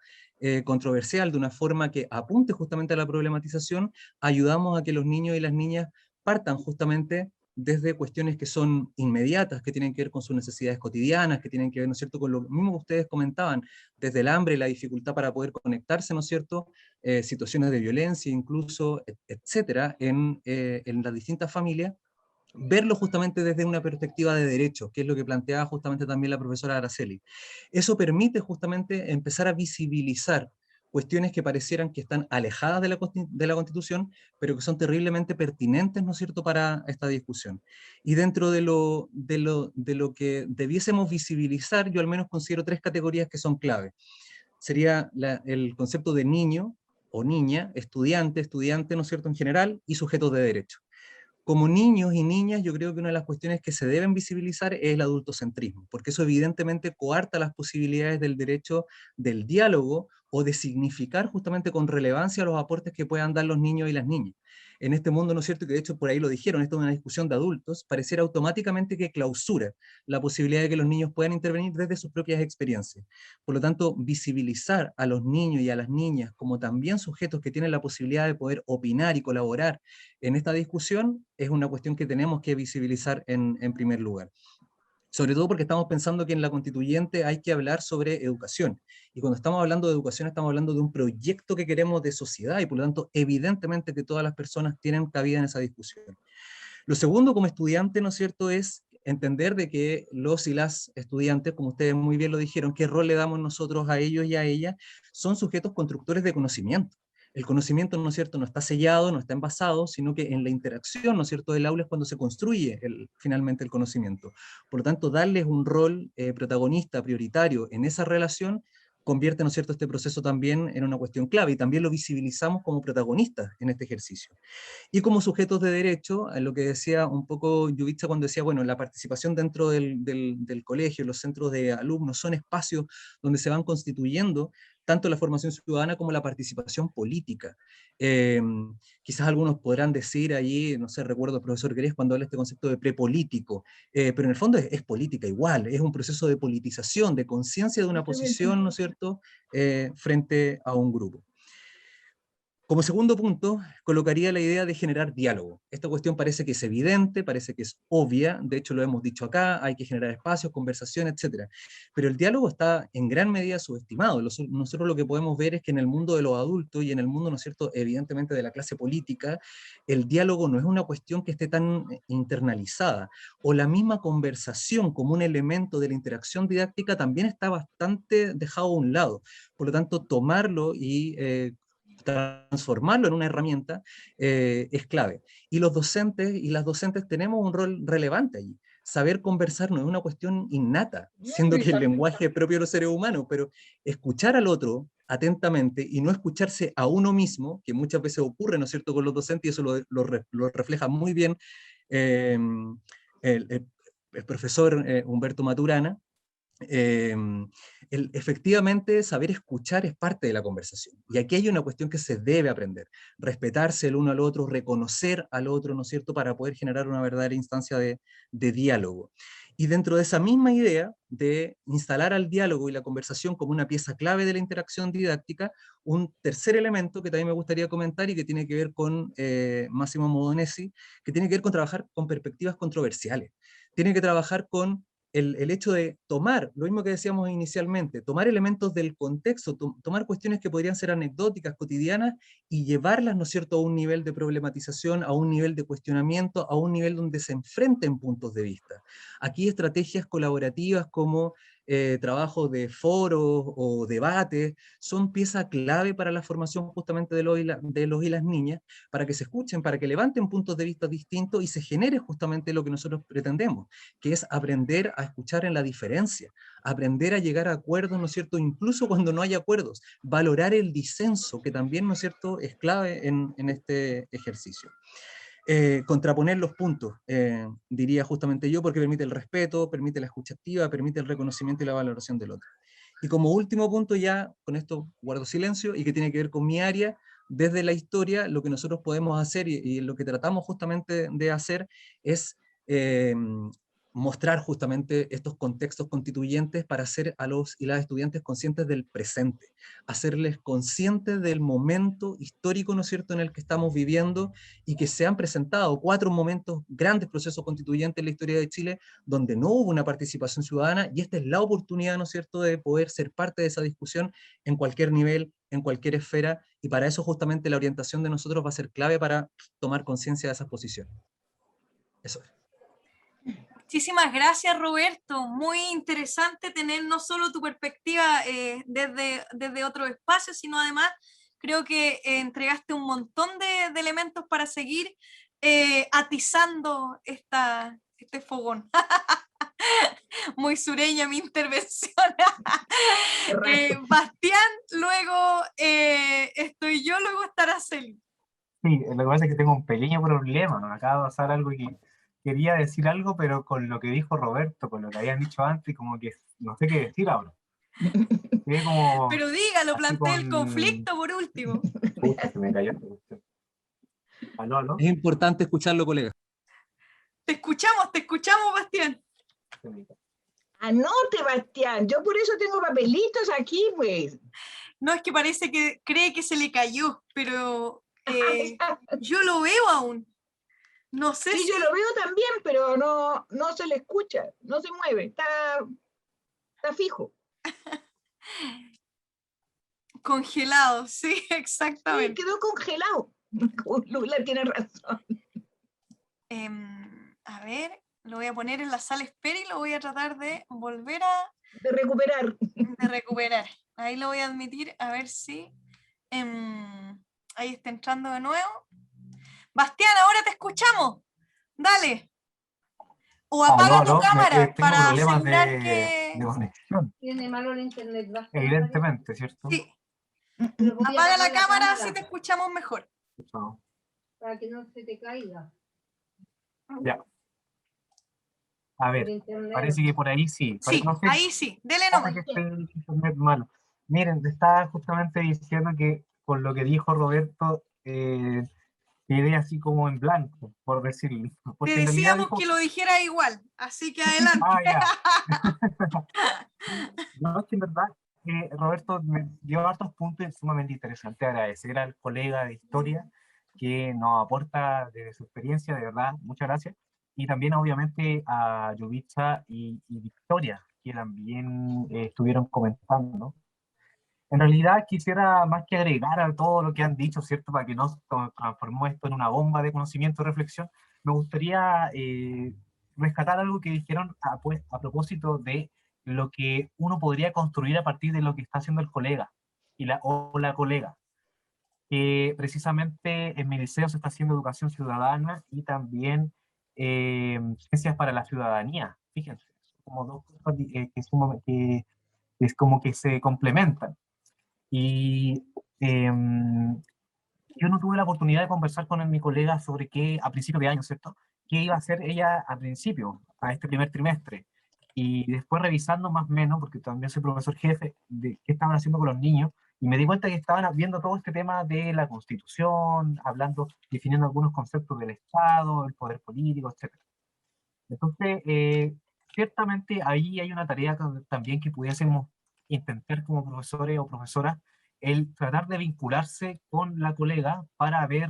Speaker 9: controversial, de una forma que apunte justamente a la problematización, ayudamos a que los niños y las niñas partan justamente desde cuestiones que son inmediatas, que tienen que ver con sus necesidades cotidianas, que tienen que ver, ¿no es cierto?, con lo mismo que ustedes comentaban, desde el hambre, la dificultad para poder conectarse, ¿no es cierto?, situaciones de violencia, incluso, etcétera, en las distintas familias, verlo justamente desde una perspectiva de derecho, que es lo que planteaba justamente también la profesora Araceli. Eso permite justamente empezar a visibilizar cuestiones que parecieran que están alejadas de la Constitución, pero que son terriblemente pertinentes, ¿no es cierto?, para esta discusión. Y dentro de lo que debiésemos visibilizar, yo al menos considero 3 categorías que son clave. Sería el concepto de niño o niña, estudiante, ¿no es cierto?, en general, y sujetos de derecho. Como niños y niñas, yo creo que una de las cuestiones que se deben visibilizar es el adultocentrismo, porque eso evidentemente coarta las posibilidades del derecho del diálogo o de significar justamente con relevancia los aportes que puedan dar los niños y las niñas. En este mundo, ¿no es cierto?, que de hecho por ahí lo dijeron, esto es una discusión de adultos, pareciera automáticamente que clausura la posibilidad de que los niños puedan intervenir desde sus propias experiencias. Por lo tanto, visibilizar a los niños y a las niñas como también sujetos que tienen la posibilidad de poder opinar y colaborar en esta discusión es una cuestión que tenemos que visibilizar en primer lugar. Sobre todo porque estamos pensando que en la constituyente hay que hablar sobre educación. Y cuando estamos hablando de educación, estamos hablando de un proyecto que queremos de sociedad y por lo tanto, evidentemente que todas las personas tienen cabida en esa discusión. Lo segundo, como estudiante, ¿no es cierto?, es entender de que los y las estudiantes, como ustedes muy bien lo dijeron, qué rol le damos nosotros a ellos y a ellas, son sujetos constructores de conocimiento. El conocimiento, ¿no es cierto?, no está sellado, no está envasado, sino que en la interacción, ¿no es cierto?, del aula es cuando se construye finalmente el conocimiento. Por lo tanto, darles un rol protagonista, prioritario en esa relación, convierte, ¿no es cierto?, este proceso también en una cuestión clave y también lo visibilizamos como protagonistas en este ejercicio. Y como sujetos de derecho, lo que decía un poco Yuvitsa cuando decía, bueno, la participación dentro del colegio, los centros de alumnos, son espacios donde se van constituyendo tanto la formación ciudadana como la participación política. Quizás algunos podrán decir allí, no sé, recuerdo al profesor Grés cuando habla de este concepto de prepolítico, pero en el fondo es política igual, es un proceso de politización, de conciencia de una posición, ¿no es cierto?, frente a un grupo. Como segundo punto, colocaría la idea de generar diálogo. Esta cuestión parece que es evidente, parece que es obvia, de hecho lo hemos dicho acá, hay que generar espacios, conversación, etc. Pero el diálogo está en gran medida subestimado. Nosotros lo que podemos ver es que en el mundo de los adultos y en el mundo, ¿no es cierto?, evidentemente de la clase política, el diálogo no es una cuestión que esté tan internalizada, o la misma conversación como un elemento de la interacción didáctica también está bastante dejado a un lado. Por lo tanto, tomarlo y transformarlo en una herramienta es clave. Y los docentes y las docentes tenemos un rol relevante allí. Saber conversar no es una cuestión innata, siendo que el lenguaje es propio de los seres humanos, pero escuchar al otro atentamente y no escucharse a uno mismo, que muchas veces ocurre, ¿no es cierto?, con los docentes, y eso lo refleja muy bien el profesor Humberto Maturana. Efectivamente, saber escuchar es parte de la conversación. Y aquí hay una cuestión que se debe aprender. Respetarse el uno al otro, reconocer al otro, ¿no es cierto?, para poder generar una verdadera instancia de diálogo. Y dentro de esa misma idea de instalar al diálogo y la conversación como una pieza clave de la interacción didáctica, un tercer elemento que también me gustaría comentar y que tiene que ver con Massimo Modonesi, que tiene que ver con trabajar con perspectivas controversiales. Tiene que trabajar con el hecho de tomar, lo mismo que decíamos inicialmente, tomar elementos del contexto, tomar cuestiones que podrían ser anecdóticas, cotidianas, y llevarlas, ¿no es cierto?, a un nivel de problematización, a un nivel de cuestionamiento, a un nivel donde se enfrenten puntos de vista. Aquí estrategias colaborativas como trabajos de foros o debates son pieza clave para la formación justamente de los y las niñas, para que se escuchen, para que levanten puntos de vista distintos y se genere justamente lo que nosotros pretendemos, que es aprender a escuchar en la diferencia, aprender a llegar a acuerdos, ¿no es cierto?, incluso cuando no hay acuerdos, valorar el disenso, que también, ¿no es cierto?, es clave en este ejercicio. contraponer los puntos, diría justamente yo, porque permite el respeto, permite la escucha activa, permite el reconocimiento y la valoración del otro. Y como último punto, ya con esto guardo silencio, y que tiene que ver con mi área, desde la historia, lo que nosotros podemos hacer y lo que tratamos justamente de hacer es mostrar justamente estos contextos constituyentes para hacer a los y las estudiantes conscientes del presente, hacerles conscientes del momento histórico, ¿no es cierto?, en el que estamos viviendo, y que se han presentado 4 momentos, grandes procesos constituyentes en la historia de Chile, donde no hubo una participación ciudadana, y esta es la oportunidad, ¿no es cierto?, de poder ser parte de esa discusión en cualquier nivel, en cualquier esfera, y para eso justamente la orientación de nosotros va a ser clave para tomar conciencia de esas posiciones. Eso es.
Speaker 2: Muchísimas gracias, Roberto. Muy interesante tener no solo tu perspectiva desde otros espacios, sino además creo que entregaste un montón de elementos para seguir atizando este fogón. Muy sureña mi intervención. Bastián, luego estoy yo, luego estará Celi.
Speaker 1: Sí, lo que pasa es que tengo un pequeño problema, me acaba de pasar algo y quería decir algo, pero con lo que dijo Roberto, con lo que habían dicho antes, como que no sé qué decir ahora. Como,
Speaker 2: pero dígalo, plantea el
Speaker 1: con...
Speaker 2: conflicto por último.
Speaker 1: Pucha, se me cayó. ¿Aló, aló?
Speaker 9: Es importante escucharlo, colega.
Speaker 2: Te escuchamos, Bastián.
Speaker 6: Anote, Bastián, yo por eso tengo papelitos aquí, pues.
Speaker 2: No, es que parece que cree que se le cayó, pero yo lo veo aún. No sé
Speaker 6: sí,
Speaker 2: si...
Speaker 6: yo lo veo también, pero no se le escucha, no se mueve, está fijo.
Speaker 2: Congelado, sí, exactamente.
Speaker 6: Sí, quedó congelado. Lula tiene razón.
Speaker 2: A ver, lo voy a poner en la sala espera y lo voy a tratar de volver
Speaker 6: De recuperar.
Speaker 2: De recuperar. Ahí lo voy a admitir, a ver si... ahí está entrando de nuevo. Bastián, ahora te escuchamos. Dale. O apaga tu cámara para asegurar que...
Speaker 1: de conexión.
Speaker 10: Tiene malo el internet.
Speaker 1: Evidentemente, ¿cierto?
Speaker 2: Sí. Apaga la cámara si te escuchamos mejor.
Speaker 10: Para que no se te caiga.
Speaker 1: Ya. A ver, parece que por ahí sí.
Speaker 2: Sí,
Speaker 1: no sé,
Speaker 2: ahí sí. Dele nomás.
Speaker 1: que esté el internet malo. Miren, te estaba justamente diciendo que con lo que dijo Roberto, quedé así como en blanco, por decirlo.
Speaker 2: Te decíamos que lo dijera igual, así que adelante.
Speaker 1: No, es que en verdad, Roberto me dio hartos puntos sumamente interesantes. Agradecer al colega de historia que nos aporta desde su experiencia, de verdad, muchas gracias. Y también, obviamente, a Yubitsa y Victoria, que también estuvieron comentando, ¿no? En realidad quisiera más que agregar a todo lo que han dicho, ¿cierto? Para que no se transformó esto en una bomba de conocimiento y reflexión, me gustaría rescatar algo que dijeron a propósito de lo que uno podría construir a partir de lo que está haciendo el colega o la colega. Que precisamente en mi liceo se está haciendo educación ciudadana y también ciencias para la ciudadanía. Fíjense, como dos cosas que es como que se complementan. Y yo no tuve la oportunidad de conversar con mi colega sobre qué, a principio de año, ¿cierto? ¿Qué iba a hacer ella al principio, a este primer trimestre? Y después revisando más o menos, porque también soy profesor jefe, de qué estaban haciendo con los niños, y me di cuenta que estaban viendo todo este tema de la Constitución, definiendo algunos conceptos del Estado, el poder político, etc. Entonces, ciertamente ahí hay una tarea también que pudiésemos intentar como profesores o profesoras, el tratar de vincularse con la colega para ver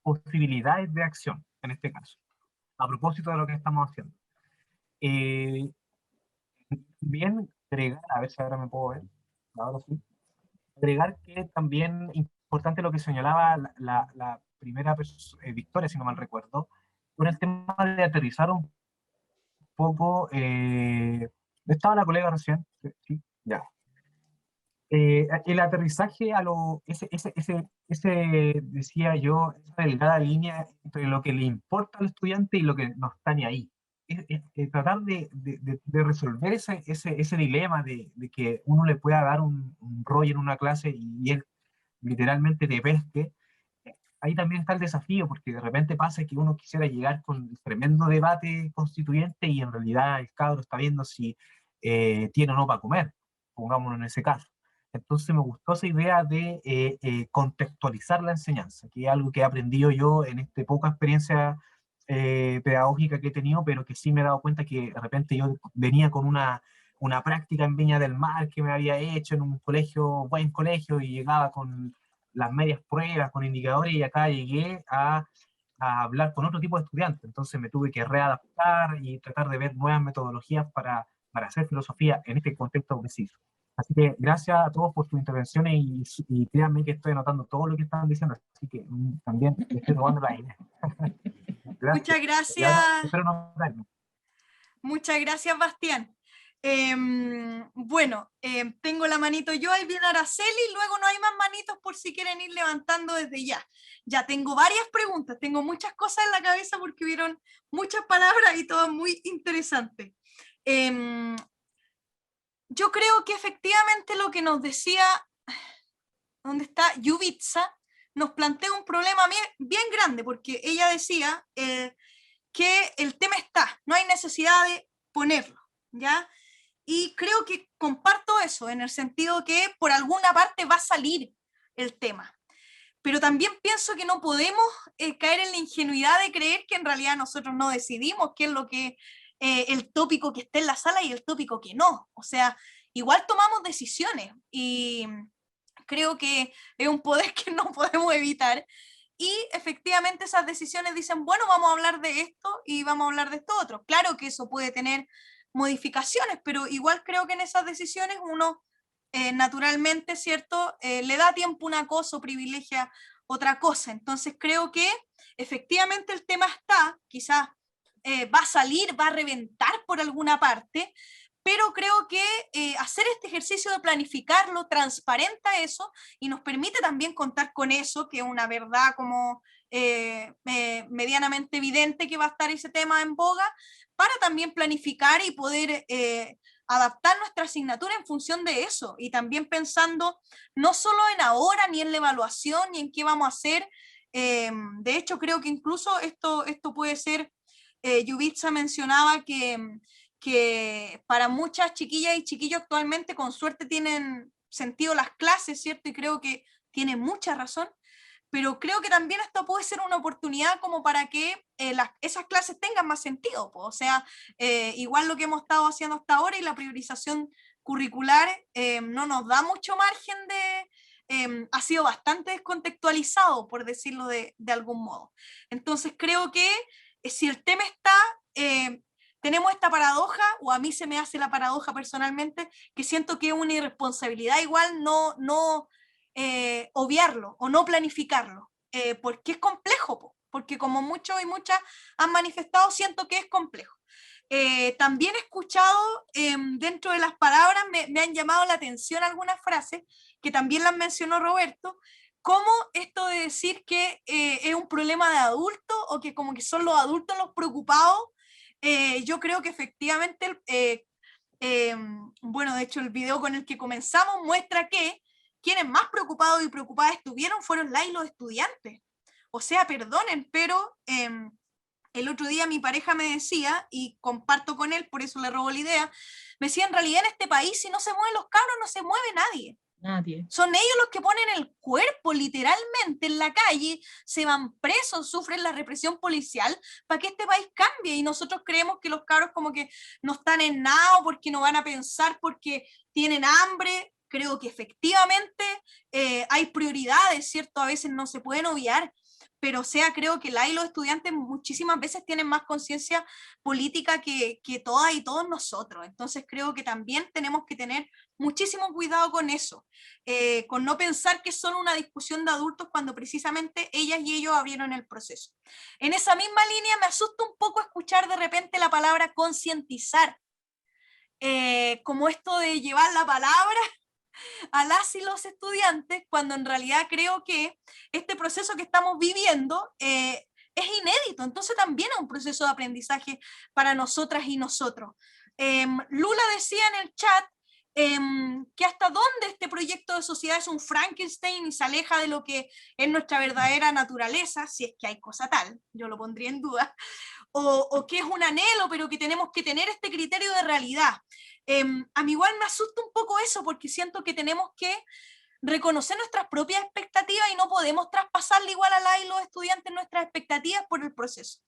Speaker 1: posibilidades de acción, en este caso, a propósito de lo que estamos haciendo. Bien, agregar, a ver si ahora me puedo ver, ahora sí, agregar que también importante lo que señalaba la primera Victoria, si no mal recuerdo, con el tema de aterrizar un poco, estaba la colega recién, sí, ya. El aterrizaje a ese decía yo, esa delgada línea entre lo que le importa al estudiante y lo que no está ni ahí. Tratar de resolver ese dilema de que uno le pueda dar un rollo en una clase y él literalmente te pesque, ahí también está el desafío, porque de repente pasa que uno quisiera llegar con un tremendo debate constituyente y en realidad el cabro está viendo si tiene o no para comer, pongámonos en ese caso. Entonces me gustó esa idea de contextualizar la enseñanza, que es algo que he aprendido yo en esta poca experiencia pedagógica que he tenido, pero que sí me he dado cuenta que de repente yo venía con una práctica en Viña del Mar que me había hecho en un colegio, buen colegio, y llegaba con las medias pruebas, con indicadores, y acá llegué a hablar con otro tipo de estudiantes. Entonces me tuve que readaptar y tratar de ver nuevas metodologías para hacer filosofía en este contexto preciso. Así que gracias a todos por sus intervenciones y créanme que estoy anotando todo lo que están diciendo, así que también estoy robando la idea.
Speaker 2: Muchas gracias.
Speaker 1: Espero no darme.
Speaker 2: Muchas gracias, Bastián. Bueno, tengo la manito yo, ahí viene Araceli, luego no hay más manitos por si quieren ir levantando desde ya. Ya tengo varias preguntas, tengo muchas cosas en la cabeza porque hubieron muchas palabras y todas muy interesantes. Yo creo que efectivamente lo que nos decía, ¿dónde está? Yubitsa, nos plantea un problema bien grande, porque ella decía que el tema está, no hay necesidad de ponerlo, ¿ya? Y creo que comparto eso, en el sentido que por alguna parte va a salir el tema. Pero también pienso que no podemos caer en la ingenuidad de creer que en realidad nosotros no decidimos qué es lo que el tópico que esté en la sala y el tópico que no. O sea, igual tomamos decisiones y creo que es un poder que no podemos evitar. Y efectivamente esas decisiones dicen, bueno, vamos a hablar de esto y vamos a hablar de esto otro. Claro que eso puede tener modificaciones, pero igual creo que en esas decisiones uno naturalmente, ¿cierto? Le da tiempo a una cosa o privilegia otra cosa. Entonces creo que efectivamente el tema está, quizás va a salir, va a reventar por alguna parte, pero creo que hacer este ejercicio de planificarlo transparenta eso y nos permite también contar con eso, que es una verdad como medianamente evidente que va a estar ese tema en boga, para también planificar y poder adaptar nuestra asignatura en función de eso, y también pensando no solo en ahora, ni en la evaluación, ni en qué vamos a hacer. De hecho, creo que incluso esto puede ser, Yubitsa mencionaba que para muchas chiquillas y chiquillos actualmente con suerte tienen sentido las clases, ¿cierto? Y creo que tiene mucha razón, pero creo que también esto puede ser una oportunidad como para que esas clases tengan más sentido, pues. O sea, igual lo que hemos estado haciendo hasta ahora y la priorización curricular no nos da mucho margen de... ha sido bastante descontextualizado, por decirlo de algún modo. Entonces creo que si el tema está... tenemos esta paradoja, o a mí se me hace la paradoja personalmente, que siento que es una irresponsabilidad igual no obviarlo o no planificarlo, porque es complejo, porque como muchos y muchas han manifestado, siento que es complejo. También he escuchado dentro de las palabras, me han llamado la atención algunas frases, que también las mencionó Roberto, como esto de decir que es un problema de adultos, o que como que son los adultos los preocupados. Yo creo que efectivamente, bueno, de hecho el video con el que comenzamos muestra que quienes más preocupados y preocupadas estuvieron fueron y los estudiantes. O sea, perdonen, pero el otro día mi pareja me decía, y comparto con él, por eso le robo la idea, me decía, en realidad en este país si no se mueven los cabros no se mueve nadie.
Speaker 7: Nadie.
Speaker 2: Son ellos los que ponen el cuerpo literalmente en la calle, se van presos, sufren la represión policial para que este país cambie, y nosotros creemos que los cabros como que no están en nada, porque no van a pensar, porque tienen hambre. Creo que efectivamente hay prioridades, ¿cierto? A veces no se pueden obviar, pero o sea, creo que los estudiantes muchísimas veces tienen más conciencia política que todas y todos nosotros. Entonces creo que también tenemos que tener muchísimo cuidado con eso, con no pensar que es solo una discusión de adultos cuando precisamente ellas y ellos abrieron el proceso. En esa misma línea me asusta un poco escuchar de repente la palabra concientizar, como esto de llevar la palabra a las y los estudiantes, cuando en realidad creo que este proceso que estamos viviendo es inédito, entonces también es un proceso de aprendizaje para nosotras y nosotros. Lula decía en el chat que hasta dónde este proyecto de sociedad es un Frankenstein y se aleja de lo que es nuestra verdadera naturaleza, si es que hay cosa tal, yo lo pondría en duda, o que es un anhelo, pero que tenemos que tener este criterio de realidad. A mí igual me asusta un poco eso, porque siento que tenemos que reconocer nuestras propias expectativas y no podemos traspasarle igual a la y los estudiantes nuestras expectativas por el proceso.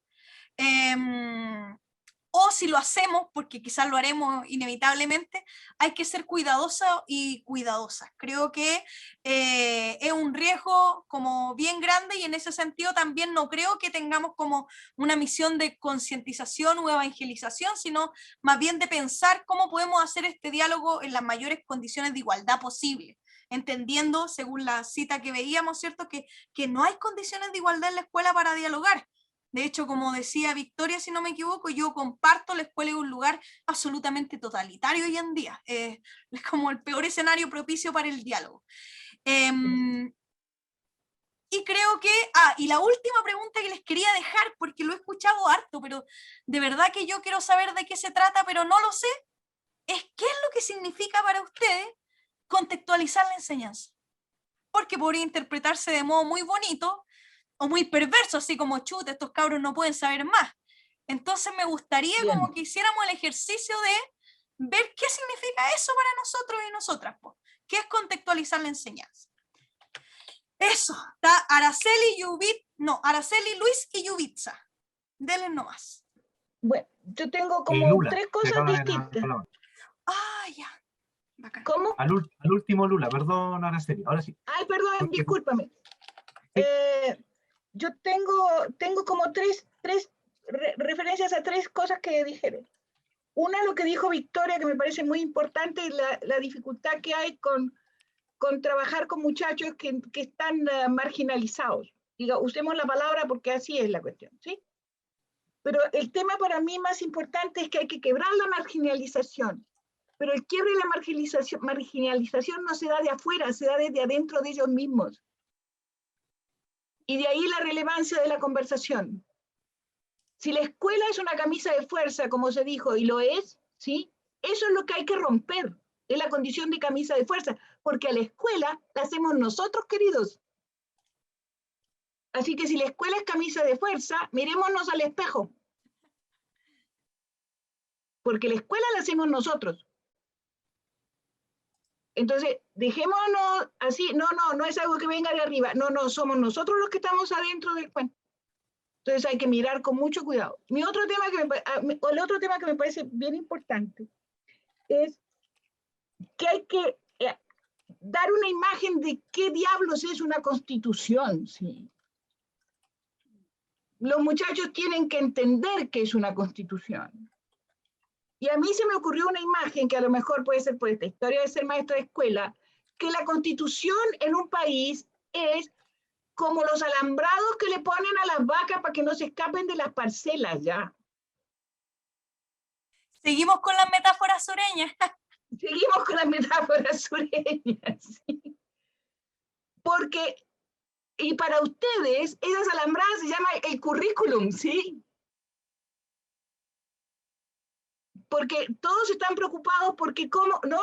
Speaker 2: O si lo hacemos, porque quizás lo haremos inevitablemente, hay que ser cuidadosos y cuidadosas. Creo que es un riesgo como bien grande y en ese sentido también no creo que tengamos como una misión de concientización o evangelización, sino más bien de pensar cómo podemos hacer este diálogo en las mayores condiciones de igualdad posible, entendiendo, según la cita que veíamos, ¿cierto?, que no hay condiciones de igualdad en la escuela para dialogar. De hecho, como decía Victoria, si no me equivoco, yo comparto, la escuela es un lugar absolutamente totalitario hoy en día. Es como el peor escenario propicio para el diálogo. Y creo que, y la última pregunta que les quería dejar, porque lo he escuchado harto, pero de verdad que yo quiero saber de qué se trata, pero no lo sé, es qué es lo que significa para ustedes contextualizar la enseñanza. Porque podría interpretarse de modo muy bonito, o muy perverso, así como chuta, estos cabros no pueden saber más. Entonces me gustaría como que hiciéramos el ejercicio de ver qué significa eso para nosotros y nosotras, pues. ¿Qué es contextualizar la enseñanza? Eso, está Araceli, Luis y Yubitsa. Denle nomás.
Speaker 6: Bueno, yo tengo como tres cosas distintas.
Speaker 2: Ya. Bacán.
Speaker 6: ¿Cómo?
Speaker 1: Al último Lula, perdón, Araceli, ahora sí.
Speaker 6: Ay, perdón, discúlpame. Yo tengo como tres referencias a tres cosas que dijeron. Una, lo que dijo Victoria, que me parece muy importante, la dificultad que hay con trabajar con muchachos que están marginalizados. Diga, usemos la palabra porque así es la cuestión, ¿sí? Pero el tema para mí más importante es que hay que quebrar la marginalización. Pero el quiebre de la marginalización no se da de afuera, se da desde adentro de ellos mismos. Y de ahí la relevancia de la conversación. Si la escuela es una camisa de fuerza, como se dijo, y lo es, ¿sí? Eso es lo que hay que romper, es la condición de camisa de fuerza, porque a la escuela la hacemos nosotros, queridos. Así que si la escuela es camisa de fuerza, mirémonos al espejo. Porque la escuela la hacemos nosotros. Entonces, dejémonos así, no es algo que venga de arriba, no, somos nosotros los que estamos adentro del cuento. Entonces hay que mirar con mucho cuidado. El otro tema que me parece bien importante es que hay que dar una imagen de qué diablos es una constitución, ¿sí? Los muchachos tienen que entender qué es una constitución. Y a mí se me ocurrió una imagen que a lo mejor puede ser por esta historia de ser maestra de escuela, que la constitución en un país es como los alambrados que le ponen a las vacas para que no se escapen de las parcelas, ¿ya?
Speaker 2: Seguimos con las metáforas sureñas.
Speaker 6: Seguimos con las metáforas sureñas, ¿sí? Porque, y para ustedes, esas alambradas se llama el currículum, ¿sí? Porque todos están preocupados porque cómo, no,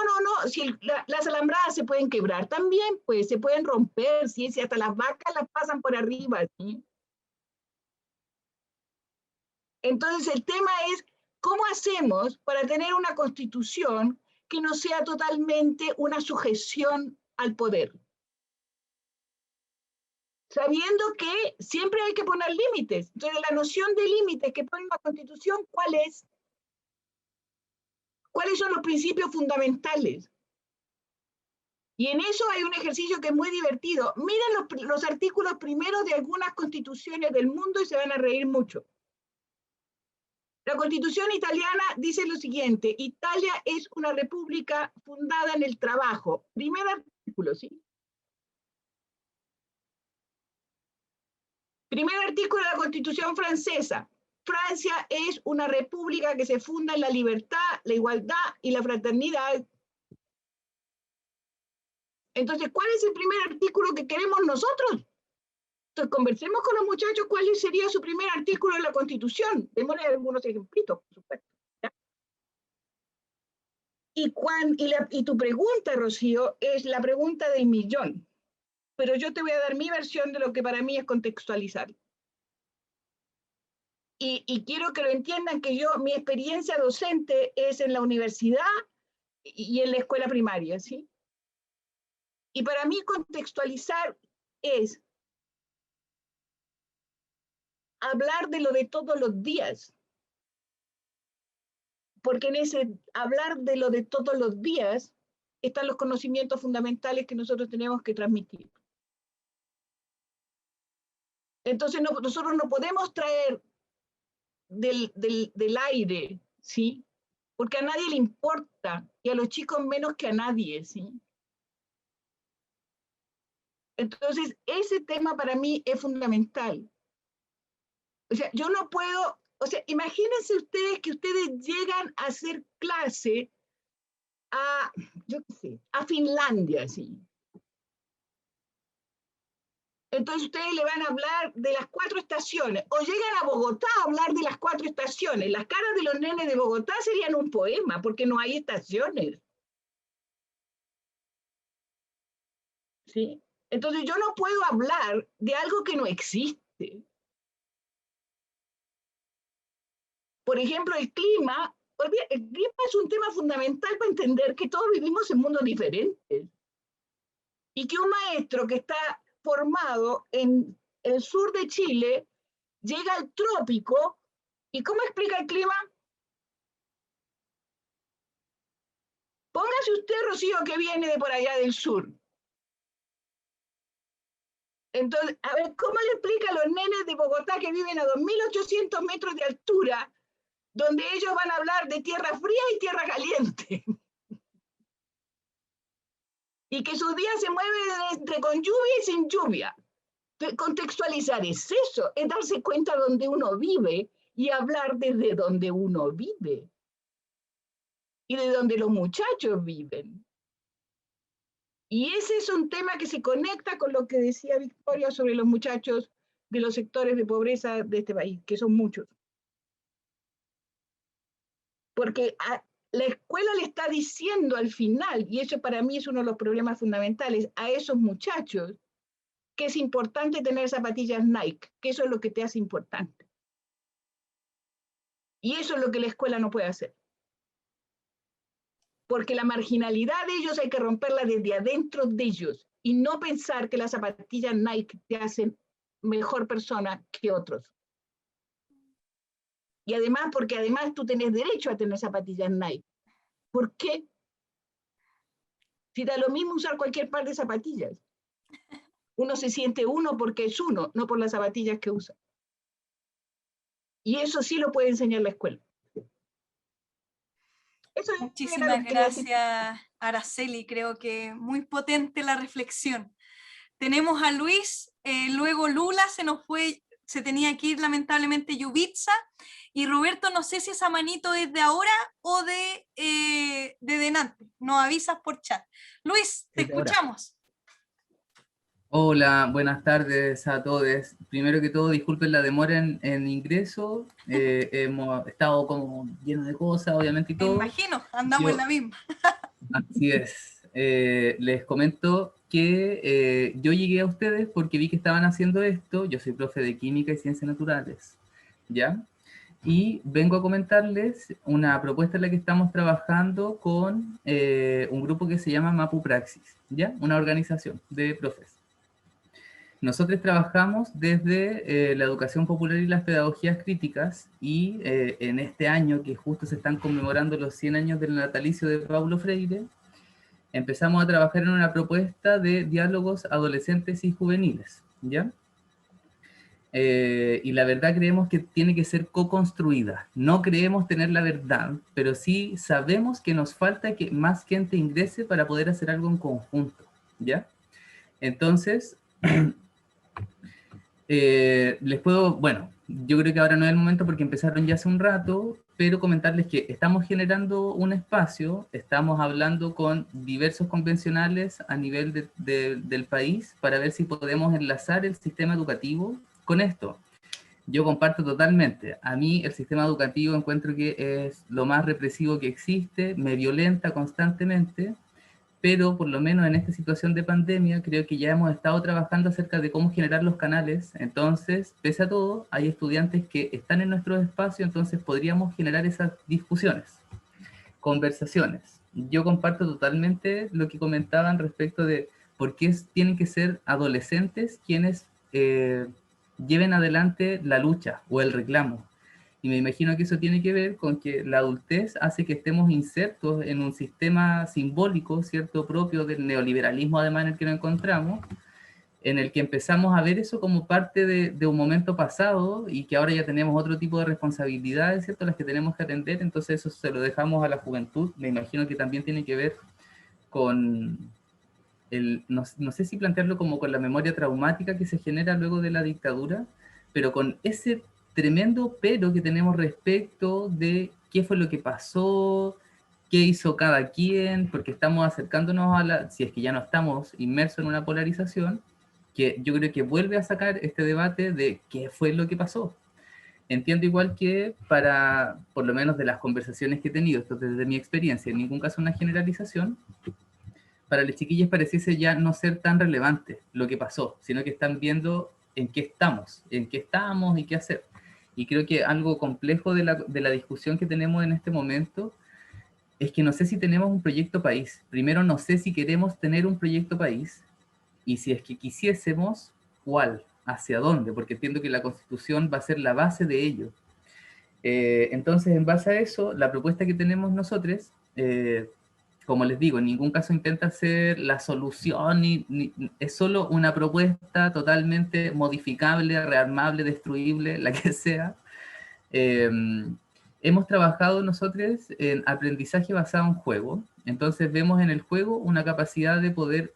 Speaker 6: si las alambradas se pueden quebrar también, pues se pueden romper, ¿sí? Si hasta las vacas las pasan por arriba, ¿sí? Entonces el tema es, ¿cómo hacemos para tener una constitución que no sea totalmente una sujeción al poder? Sabiendo que siempre hay que poner límites. Entonces la noción de límites que pone la constitución, ¿cuál es? ¿Cuáles son los principios fundamentales? Y en eso hay un ejercicio que es muy divertido. Miren los artículos primeros de algunas constituciones del mundo y se van a reír mucho. La Constitución italiana dice lo siguiente: Italia es una república fundada en el trabajo. Primer artículo, ¿sí? Primer artículo de la Constitución francesa. Francia es una república que se funda en la libertad, la igualdad y la fraternidad. Entonces, ¿cuál es el primer artículo que queremos nosotros? Entonces, conversemos con los muchachos cuál sería su primer artículo en la Constitución. Démosle algunos ejemplitos, por supuesto. ¿Ya? Y tu pregunta, Rocío, es la pregunta del millón. Pero yo te voy a dar mi versión de lo que para mí es contextualizar. Y quiero que lo entiendan que mi experiencia docente es en la universidad y en la escuela primaria, ¿sí? Y para mí contextualizar es hablar de lo de todos los días. Porque en ese hablar de lo de todos los días están los conocimientos fundamentales que nosotros tenemos que transmitir. Entonces nosotros no podemos traer del aire, ¿sí? Porque a nadie le importa, y a los chicos menos que a nadie, ¿sí? Entonces, ese tema para mí es fundamental. O sea, yo no puedo, o sea, imagínense ustedes que ustedes llegan a hacer clase a, yo qué sé, a Finlandia, ¿sí? Entonces ustedes le van a hablar de las 4 estaciones, o llegan a Bogotá a hablar de las 4 estaciones. Las caras de los nenes de Bogotá serían un poema, porque no hay estaciones. ¿Sí? Entonces yo no puedo hablar de algo que no existe. Por ejemplo, el clima es un tema fundamental para entender que todos vivimos en mundos diferentes. Y que un maestro que está formado en el sur de Chile llega al trópico, ¿y cómo explica el clima? Póngase usted, Rocío, que viene de por allá del sur. Entonces, a ver, ¿cómo le explica a los nenes de Bogotá que viven a 2.800 metros de altura, donde ellos van a hablar de tierra fría y tierra caliente? Y que sus días se mueven entre con lluvia y sin lluvia. Contextualizar es eso, es darse cuenta donde uno vive y hablar desde donde uno vive. Y de donde los muchachos viven. Y ese es un tema que se conecta con lo que decía Victoria sobre los muchachos de los sectores de pobreza de este país, que son muchos. Porque la escuela le está diciendo al final, y eso para mí es uno de los problemas fundamentales, a esos muchachos, que es importante tener zapatillas Nike, que eso es lo que te hace importante. Y eso es lo que la escuela no puede hacer. Porque la marginalidad de ellos hay que romperla desde adentro de ellos y no pensar que las zapatillas Nike te hacen mejor persona que otros. Y además, porque además tú tenés derecho a tener zapatillas Nike. ¿Por qué? Si da lo mismo usar cualquier par de zapatillas. Uno se siente uno porque es uno, no por las zapatillas que usa. Y eso sí lo puede enseñar la escuela.
Speaker 2: Muchísimas gracias, Araceli. Creo que muy potente la reflexión. Tenemos a Luis, luego Lula se tenía que ir lamentablemente Yubitsa, y Roberto, no sé si esa manito es de ahora o de delante. Nos avisas por chat. Luis, te escuchamos.
Speaker 11: Hola, buenas tardes a todos. Primero que todo, disculpen la demora en ingreso. Hemos estado como lleno de cosas, obviamente, y todo.
Speaker 2: Me imagino, andamos en la misma.
Speaker 11: Así es. Les comento que yo llegué a ustedes porque vi que estaban haciendo esto. Yo soy profe de Química y Ciencias Naturales, ¿ya? Y vengo a comentarles una propuesta en la que estamos trabajando con un grupo que se llama Mapu Praxis, ¿ya? Una organización de profes. Nosotros trabajamos desde la educación popular y las pedagogías críticas, y en este año que justo se están conmemorando los 100 años del natalicio de Paulo Freire, empezamos a trabajar en una propuesta de diálogos adolescentes y juveniles, ¿ya? Y la verdad creemos que tiene que ser co-construida. No creemos tener la verdad, pero sí sabemos que nos falta que más gente ingrese para poder hacer algo en conjunto, ¿ya? Entonces, les puedo, bueno, yo creo que ahora no es el momento porque empezaron ya hace un rato, pero comentarles que estamos generando un espacio, estamos hablando con diversos convencionales a nivel del país para ver si podemos enlazar el sistema educativo con esto. Yo comparto totalmente. A mí el sistema educativo encuentro que es lo más represivo que existe, me violenta constantemente, pero por lo menos en esta situación de pandemia creo que ya hemos estado trabajando acerca de cómo generar los canales. Entonces, pese a todo, hay estudiantes que están en nuestro espacio, entonces podríamos generar esas discusiones, conversaciones. Yo comparto totalmente lo que comentaban respecto de por qué tienen que ser adolescentes quienes lleven adelante la lucha o el reclamo. Y me imagino que eso tiene que ver con que la adultez hace que estemos insertos en un sistema simbólico, ¿cierto?, propio del neoliberalismo, además, en el que nos encontramos, en el que empezamos a ver eso como parte de un momento pasado y que ahora ya tenemos otro tipo de responsabilidades, ¿cierto?, las que tenemos que atender. Entonces eso se lo dejamos a la juventud. Me imagino que también tiene que ver con no sé si plantearlo como con la memoria traumática que se genera luego de la dictadura, pero con ese tremendo pero que tenemos respecto de qué fue lo que pasó, qué hizo cada quien, porque estamos acercándonos si es que ya no estamos inmersos en una polarización, que yo creo que vuelve a sacar este debate de qué fue lo que pasó. Entiendo igual que por lo menos de las conversaciones que he tenido, esto desde mi experiencia, en ningún caso una generalización, para los chiquillos pareciese ya no ser tan relevante lo que pasó, sino que están viendo en qué estamos y qué hacer. Y creo que algo complejo de la discusión que tenemos en este momento es que no sé si tenemos un proyecto país. Primero, no sé si queremos tener un proyecto país, y si es que quisiésemos, ¿cuál? ¿Hacia dónde? Porque entiendo que la Constitución va a ser la base de ello. Entonces, en base a eso, la propuesta que tenemos nosotros, como les digo, en ningún caso intenta ser la solución, es solo una propuesta totalmente modificable, rearmable, destruible, la que sea. Hemos trabajado nosotros en aprendizaje basado en juego, entonces vemos en el juego una capacidad de poder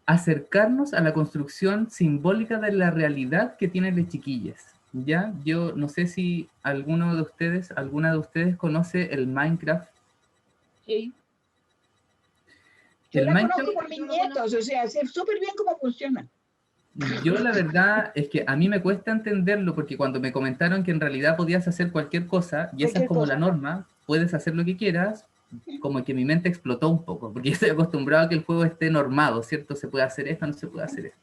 Speaker 11: acercarnos a la construcción simbólica de la realidad que tienen las chiquillas. ¿Ya? Yo no sé si alguna de ustedes conoce el Minecraft.
Speaker 6: Sí. Yo la conozco por mis nietos, o sea, sé súper bien cómo funciona.
Speaker 11: Yo la verdad es que a mí me cuesta entenderlo, porque cuando me comentaron que en realidad podías hacer cualquier cosa, y esa es como la norma, puedes hacer lo que quieras, como que mi mente explotó un poco, porque yo estoy acostumbrado a que el juego esté normado, ¿cierto? Se puede hacer esto, no se puede hacer esto.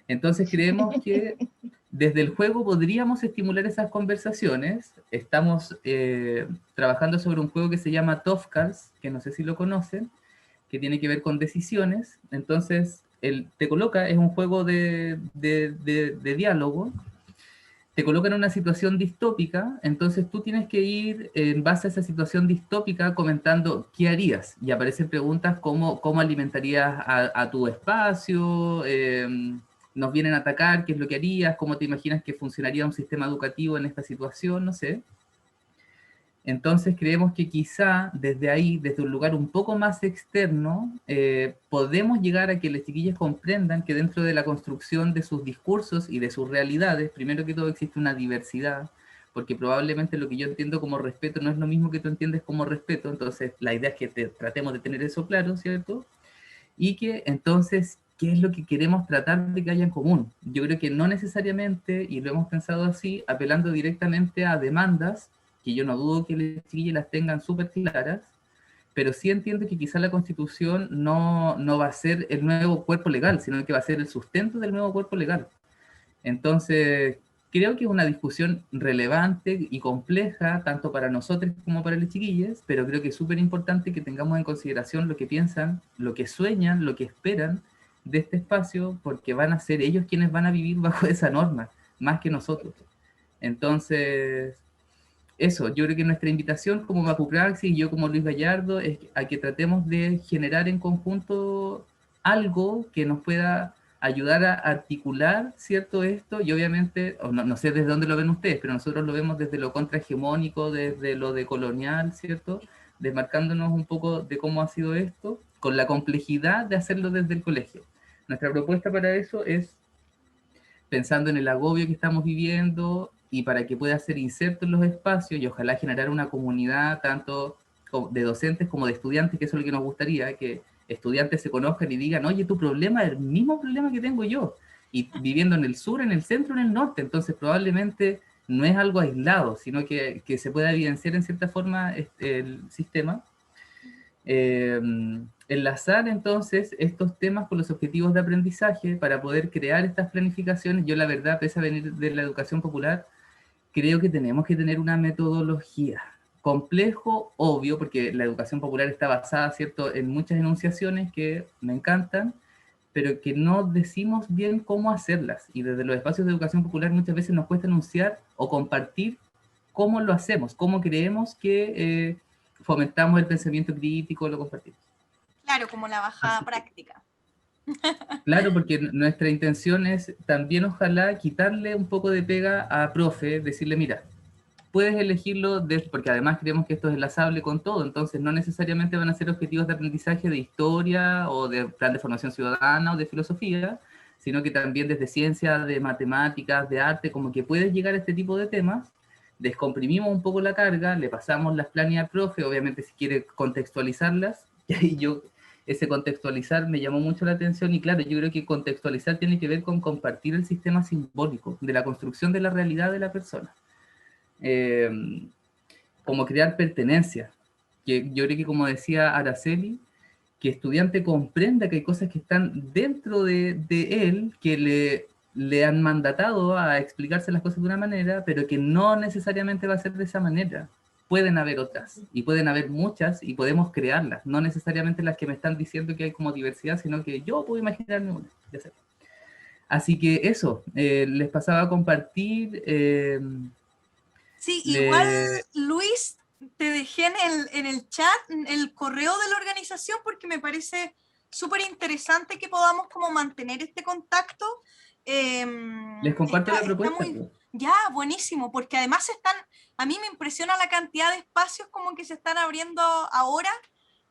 Speaker 11: Entonces creemos que desde el juego podríamos estimular esas conversaciones. Estamos trabajando sobre un juego que se llama Tough Cards, que no sé si lo conocen, que tiene que ver con decisiones. Entonces, te coloca, es un juego de diálogo, te coloca en una situación distópica, entonces tú tienes que ir en base a esa situación distópica comentando qué harías, y aparecen preguntas como cómo alimentarías a tu espacio, nos vienen a atacar, qué es lo que harías, cómo te imaginas que funcionaría un sistema educativo en esta situación, no sé. Entonces creemos que quizá desde ahí, desde un lugar un poco más externo, podemos llegar a que las chiquillas comprendan que dentro de la construcción de sus discursos y de sus realidades, primero que todo existe una diversidad, porque probablemente lo que yo entiendo como respeto no es lo mismo que tú entiendes como respeto, entonces la idea es que tratemos de tener eso claro, ¿cierto? Y que entonces, ¿qué es lo que queremos tratar de que haya en común? Yo creo que no necesariamente, y lo hemos pensado así, apelando directamente a demandas, que yo no dudo que las chiquillas las tengan súper claras, pero sí entiendo que quizá la Constitución no va a ser el nuevo cuerpo legal, sino que va a ser el sustento del nuevo cuerpo legal. Entonces, creo que es una discusión relevante y compleja, tanto para nosotros como para las chiquillas, pero creo que es súper importante que tengamos en consideración lo que piensan, lo que sueñan, lo que esperan de este espacio, porque van a ser ellos quienes van a vivir bajo esa norma, más que nosotros. Entonces, eso, yo creo que nuestra invitación como Mapupraxis y yo como Luis Gallardo es a que tratemos de generar en conjunto algo que nos pueda ayudar a articular, ¿cierto?, esto, y obviamente, no sé desde dónde lo ven ustedes, pero nosotros lo vemos desde lo contrahegemónico, desde lo decolonial, ¿cierto?, desmarcándonos un poco de cómo ha sido esto, con la complejidad de hacerlo desde el colegio. Nuestra propuesta para eso es, pensando en el agobio que estamos viviendo, y para que pueda ser inserto en los espacios, y ojalá generar una comunidad tanto de docentes como de estudiantes, que eso es lo que nos gustaría, que estudiantes se conozcan y digan, oye, tu problema es el mismo problema que tengo yo, y viviendo en el sur, en el centro, en el norte, entonces probablemente no es algo aislado, sino que se puede evidenciar en cierta forma el sistema. Enlazar entonces estos temas con los objetivos de aprendizaje para poder crear estas planificaciones. Yo la verdad, pese a venir de la educación popular, creo que tenemos que tener una metodología. Complejo, obvio, porque la educación popular está basada, ¿cierto?, en muchas enunciaciones que me encantan, pero que no decimos bien cómo hacerlas. Y desde los espacios de educación popular muchas veces nos cuesta enunciar o compartir cómo lo hacemos, cómo creemos que fomentamos el pensamiento crítico, lo compartimos.
Speaker 2: Claro, como la bajada práctica.
Speaker 11: Claro, porque nuestra intención es también ojalá quitarle un poco de pega a profe, decirle, mira, puedes elegirlo, porque además creemos que esto es enlazable con todo, entonces no necesariamente van a ser objetivos de aprendizaje de historia o de plan de formación ciudadana o de filosofía, sino que también desde ciencia, de matemáticas, de arte, como que puedes llegar a este tipo de temas, descomprimimos un poco la carga, le pasamos las planes al profe, obviamente si quiere contextualizarlas, y ahí ese contextualizar me llamó mucho la atención, y claro, yo creo que contextualizar tiene que ver con compartir el sistema simbólico, de la construcción de la realidad de la persona. Como crear pertenencia, que yo creo que, como decía Araceli, que el estudiante comprenda que hay cosas que están dentro de él, que le han mandatado a explicarse las cosas de una manera, pero que no necesariamente va a ser de esa manera. Pueden haber otras, y pueden haber muchas, y podemos crearlas, no necesariamente las que me están diciendo que hay como diversidad, sino que yo puedo imaginarme una. Ya sé. Así que eso, les pasaba a compartir.
Speaker 2: Sí, igual, Luis, te dejé en el chat el correo de la organización porque me parece súper interesante que podamos como mantener este contacto.
Speaker 11: Les comparto la propuesta.
Speaker 2: Ya, buenísimo, porque además a mí me impresiona la cantidad de espacios como que se están abriendo ahora.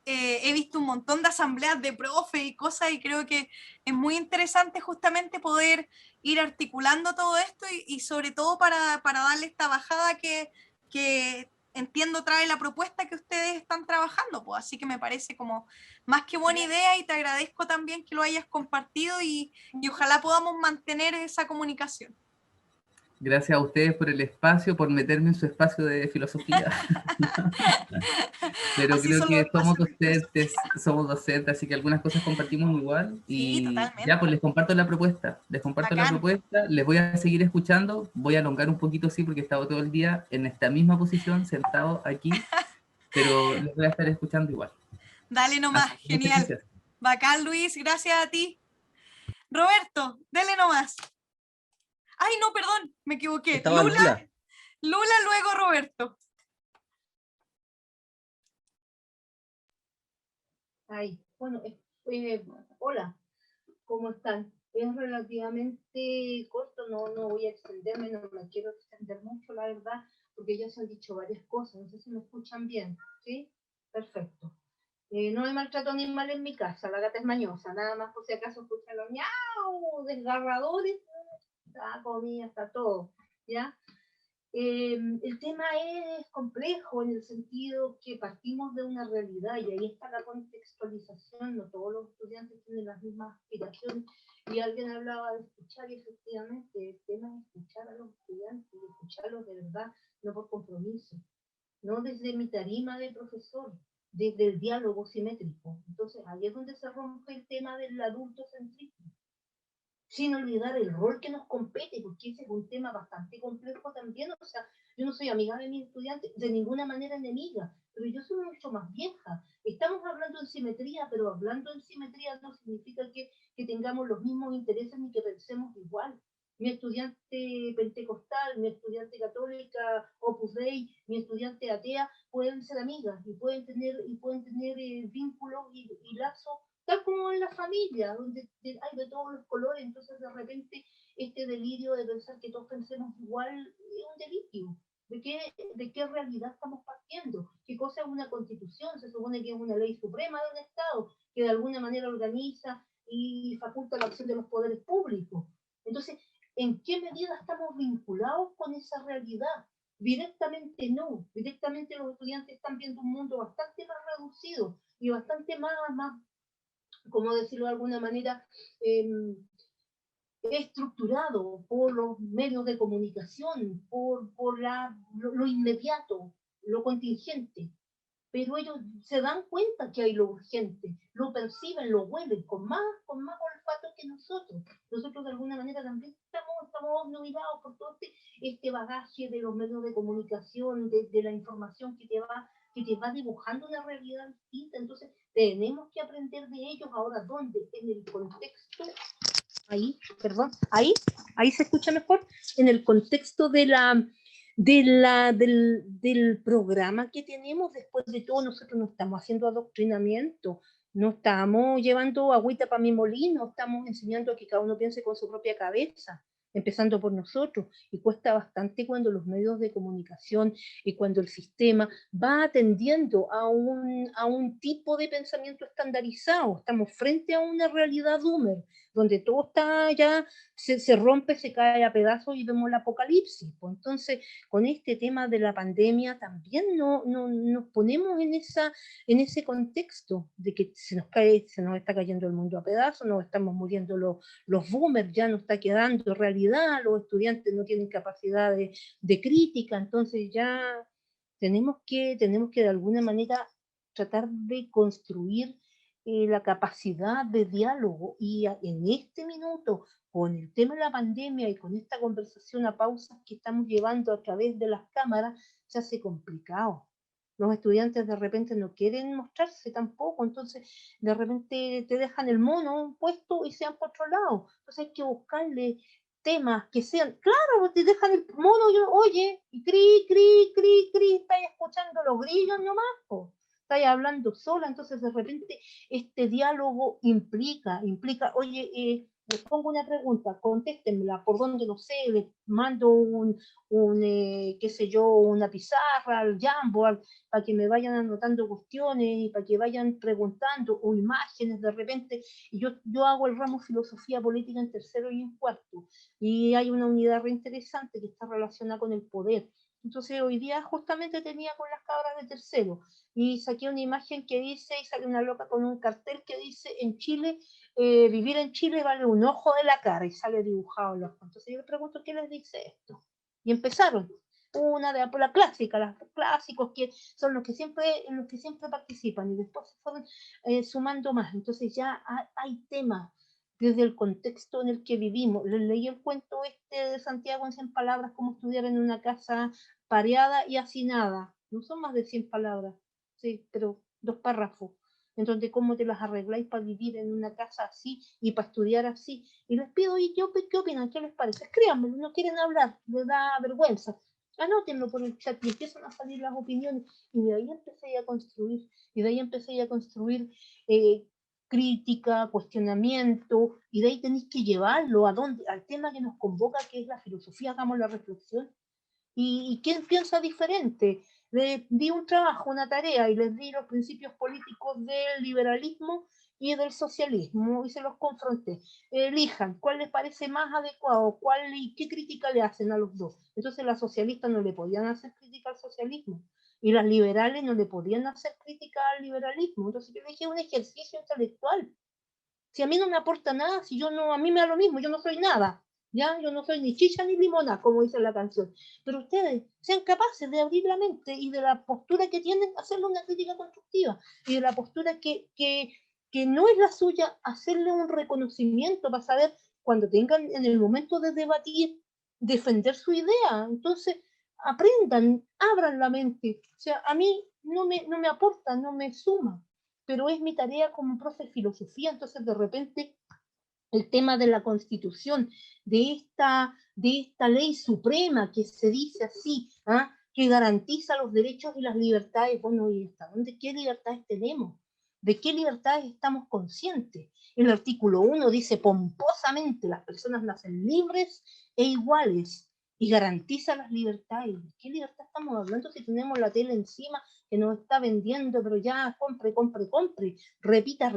Speaker 2: He visto un montón de asambleas de profe y cosas, y creo que es muy interesante justamente poder ir articulando todo esto y sobre todo para darle esta bajada que entiendo trae la propuesta que ustedes están trabajando, pues. Así que me parece como más que buena idea, y te agradezco también que lo hayas compartido y ojalá podamos mantener esa comunicación.
Speaker 11: Gracias a ustedes por el espacio, por meterme en su espacio de filosofía. Pero así creo que somos docentes, así que algunas cosas compartimos igual. Y sí, totalmente. Ya, pues les comparto la propuesta. Les comparto la propuesta, les voy a seguir escuchando. Voy a elongar un poquito, sí, porque he estado todo el día en esta misma posición, sentado aquí, pero les voy a estar escuchando igual.
Speaker 2: Dale nomás, genial. Bacán, Luis, gracias a ti. Roberto, dale nomás. Ay, no, perdón, me equivoqué. Lula, luego Roberto.
Speaker 10: Ay, bueno, hola, ¿cómo están? Es relativamente corto, no voy a extenderme, no me quiero extender mucho, la verdad, porque ya se han dicho varias cosas, no sé si me escuchan bien, ¿sí? Perfecto. No hay maltrato animal en mi casa, la gata es mañosa, nada más por si acaso escuchan los ñau, desgarradores, está comida, está todo, ¿ya? El tema es complejo en el sentido que partimos de una realidad y ahí está la contextualización, no todos los estudiantes tienen las mismas aspiraciones, y alguien hablaba de escuchar, y efectivamente el tema es escuchar a los estudiantes, y escucharlos de verdad, no por compromiso, no desde mi tarima de profesor, desde el diálogo simétrico. Entonces ahí es donde se rompe el tema del adultocentrismo, sin olvidar el rol que nos compete, porque ese es un tema bastante complejo también. O sea, yo no soy amiga de mis estudiantes, de ninguna manera enemiga, pero yo soy mucho más vieja. Estamos hablando en simetría, pero hablando en simetría no significa que tengamos los mismos intereses ni que pensemos igual. Mi estudiante pentecostal, mi estudiante católica, Opus Dei, mi estudiante atea, pueden ser amigas y pueden tener vínculos y lazos, tal como en la familia, donde hay de todos los colores. Entonces de repente este delirio de pensar que todos pensemos igual es un delirio. ¿De qué realidad estamos partiendo? ¿Qué cosa es una constitución? Se supone que es una ley suprema de un Estado que de alguna manera organiza y faculta la acción de los poderes públicos. Entonces, ¿en qué medida estamos vinculados con esa realidad? Directamente no. Directamente los estudiantes están viendo un mundo bastante más reducido y bastante más, ¿cómo decirlo de alguna manera? estructurado por los medios de comunicación, por lo inmediato, lo contingente. Pero ellos se dan cuenta que hay lo urgente, lo perciben, lo huelen con más olfato que nosotros. Nosotros de alguna manera también estamos obnubilados por todo este bagaje de los medios de comunicación, de la información que te va dibujando una realidad distinta. Entonces tenemos que aprender de ellos. Ahora, ¿dónde? En el contexto, ahí se escucha mejor, en el contexto del programa que tenemos. Después de todo, nosotros no estamos haciendo adoctrinamiento, no estamos llevando agüita para mi molino, estamos enseñando a que cada uno piense con su propia cabeza, empezando por nosotros. Y cuesta bastante cuando los medios de comunicación y cuando el sistema va atendiendo a un tipo de pensamiento estandarizado. Estamos frente a una realidad doomer, donde todo está ya, se rompe, se cae a pedazos y vemos el apocalipsis. Pues entonces, con este tema de la pandemia también nos ponemos en ese contexto de que se nos está cayendo el mundo a pedazos, nos estamos muriendo los boomers, ya no está quedando realidad, los estudiantes no tienen capacidad de crítica. Entonces ya tenemos que de alguna manera tratar de construir la capacidad de diálogo. Y en este minuto, con el tema de la pandemia y con esta conversación a pausas que estamos llevando a través de las cámaras, se hace complicado. Los estudiantes de repente no quieren mostrarse tampoco, entonces de repente te dejan el mono puesto y se van por otro lado. Entonces hay que buscarle temas que sean, claro, te dejan el mono, oye, y cri, estáis escuchando los grillos nomás, po. Estáis hablando sola. Entonces de repente este diálogo implica, oye, les pongo una pregunta, contéstenmela, por dónde, no sé, les mando qué sé yo, una pizarra al Jamboard, para que me vayan anotando cuestiones y para que vayan preguntando, o imágenes de repente. Y yo hago el ramo filosofía política en tercero y en cuarto, y hay una unidad re interesante que está relacionada con el poder. Entonces hoy día justamente tenía con las cabras de tercero, y saqué una imagen que dice, y sale una loca con un cartel que dice, en Chile, vivir en Chile vale un ojo de la cara, y sale dibujado el ojo. Entonces yo le pregunto, ¿qué les dice esto? Y empezaron, una de la clásica, los clásicos que son los que siempre participan, y después se fueron sumando más. Entonces ya hay temas desde el contexto en el que vivimos. Les leí el cuento de Santiago en 100 palabras, cómo estudiar en una casa pareada y hacinada. No son más de 100 palabras, sí, pero 2 párrafos, en donde cómo te las arregláis para vivir en una casa así y para estudiar así. Y les pido, ¿y qué opinan? ¿Qué les parece? Escríbanme, no quieren hablar, les da vergüenza. Anótenlo por el chat y empiezan a salir las opiniones. Y de ahí empecé a construir, crítica, cuestionamiento, y de ahí tenéis que llevarlo al tema que nos convoca, que es la filosofía. Hagamos la reflexión. ¿Y quién piensa diferente? Les di un trabajo, una tarea, y les di los principios políticos del liberalismo y del socialismo, y se los confronté. Elijan cuál les parece más adecuado, y qué crítica le hacen a los dos. Entonces las socialistas no le podían hacer crítica al socialismo, y las liberales no le podían hacer crítica al liberalismo. Entonces yo le dije, un ejercicio intelectual. Si a mí no me aporta nada, a mí me da lo mismo, yo no soy nada. ¿Ya? Yo no soy ni chicha ni limona, como dice la canción. Pero ustedes sean capaces de abrir la mente y de la postura que tienen, hacerle una crítica constructiva. Y de la postura que no es la suya, hacerle un reconocimiento para saber, cuando tengan en el momento de debatir, defender su idea. Entonces, aprendan, abran la mente. O sea, a mí no me aporta, no me suma, pero es mi tarea como profe de filosofía. Entonces, de repente, el tema de la Constitución, de esta ley suprema que se dice así, que garantiza los derechos y las libertades. Bueno, ¿y hasta dónde? ¿Qué libertades tenemos? ¿De qué libertades estamos conscientes? El artículo 1 dice pomposamente, las personas nacen libres e iguales, y garantiza las libertades. ¿De qué libertad estamos hablando si tenemos la tele encima que nos está vendiendo, pero ya compre, repita?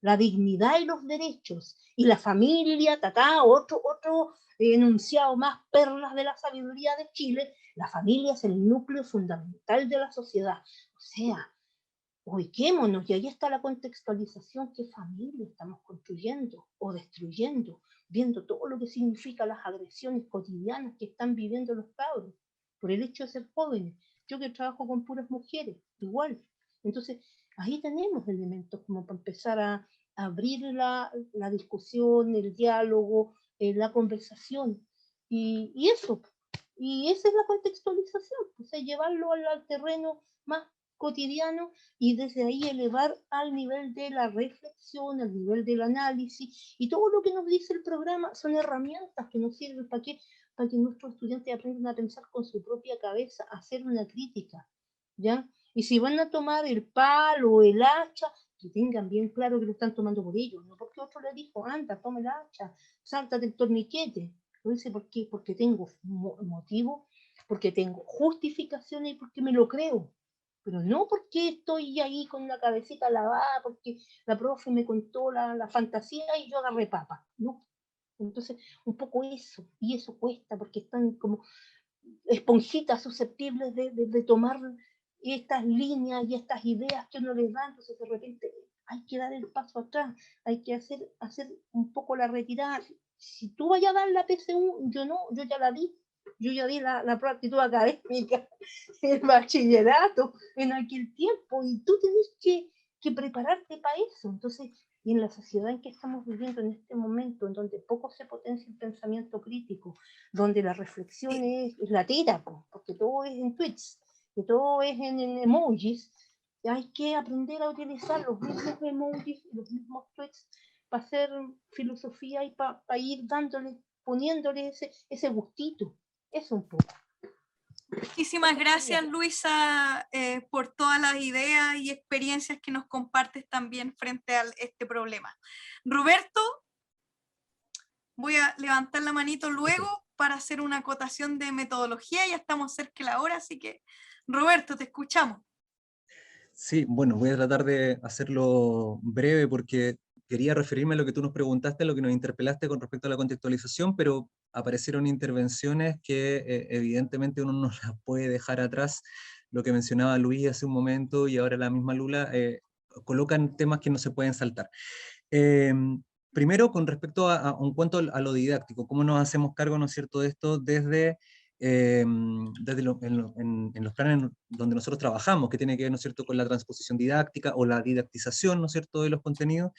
Speaker 10: La dignidad y los derechos, y la familia, otro enunciado más, perlas de la sabiduría de Chile. La familia es el núcleo fundamental de la sociedad. O sea, ubiquémonos, y ahí está la contextualización. ¿Qué familia estamos construyendo o destruyendo? viendo todo lo que significa las agresiones cotidianas que están viviendo los cabros, por el hecho de ser jóvenes. Yo que trabajo con puras mujeres, igual. Entonces, ahí tenemos elementos como para empezar a abrir la discusión, el diálogo, la conversación. Y eso, y esa es la contextualización, o sea, llevarlo al terreno más cotidiano y desde ahí elevar al nivel de la reflexión, al nivel del análisis, y todo lo que nos dice el programa son herramientas que nos sirven para que nuestros estudiantes aprendan a pensar con su propia cabeza, a hacer una crítica, ¿ya? Y si van a tomar el palo o el hacha, que tengan bien claro que lo están tomando por ellos, no porque otro le dijo, anda, toma el hacha, sáltate el torniquete. Lo dice porque tengo motivo, porque tengo justificaciones y porque me lo creo. Pero no porque estoy ahí con la cabecita lavada, porque la profe me contó la fantasía y yo agarré papa, ¿no? Entonces, un poco eso, y eso cuesta, porque están como esponjitas susceptibles de tomar estas líneas y estas ideas que uno les da, entonces de repente hay que dar el paso atrás, hay que hacer un poco la retirada. Si tú vayas a dar la PSU, yo no, yo ya la di. Yo ya di la prueba de actitud académica, el bachillerato, en aquel tiempo, y tú tienes que prepararte para eso. Entonces, y en la sociedad en que estamos viviendo en este momento, en donde poco se potencia el pensamiento crítico, donde la reflexión es la tira, porque todo es en tweets, que todo es en emojis, hay que aprender a utilizar los mismos emojis y los mismos tweets para hacer filosofía y para ir dándole, poniéndole ese gustito. Eso un poco.
Speaker 2: Muchísimas gracias, Luisa, por todas las ideas y experiencias que nos compartes también frente a este problema. Roberto, voy a levantar la manito luego para hacer una acotación de metodología. Ya estamos cerca de la hora, así que, Roberto, te escuchamos.
Speaker 9: Sí, bueno, voy a tratar de hacerlo breve porque quería referirme a lo que tú nos preguntaste, a lo que nos interpelaste con respecto a la contextualización, pero aparecieron intervenciones que evidentemente uno no las puede dejar atrás. Lo que mencionaba Luis hace un momento y ahora la misma Lula, colocan temas que no se pueden saltar. Primero, con respecto a un cuento a lo didáctico, ¿cómo nos hacemos cargo, ¿no es cierto?, de esto desde en los planes donde nosotros trabajamos, que tiene que ver, ¿no es cierto?, con la transposición didáctica o la didactización, ¿no es cierto?, de los contenidos.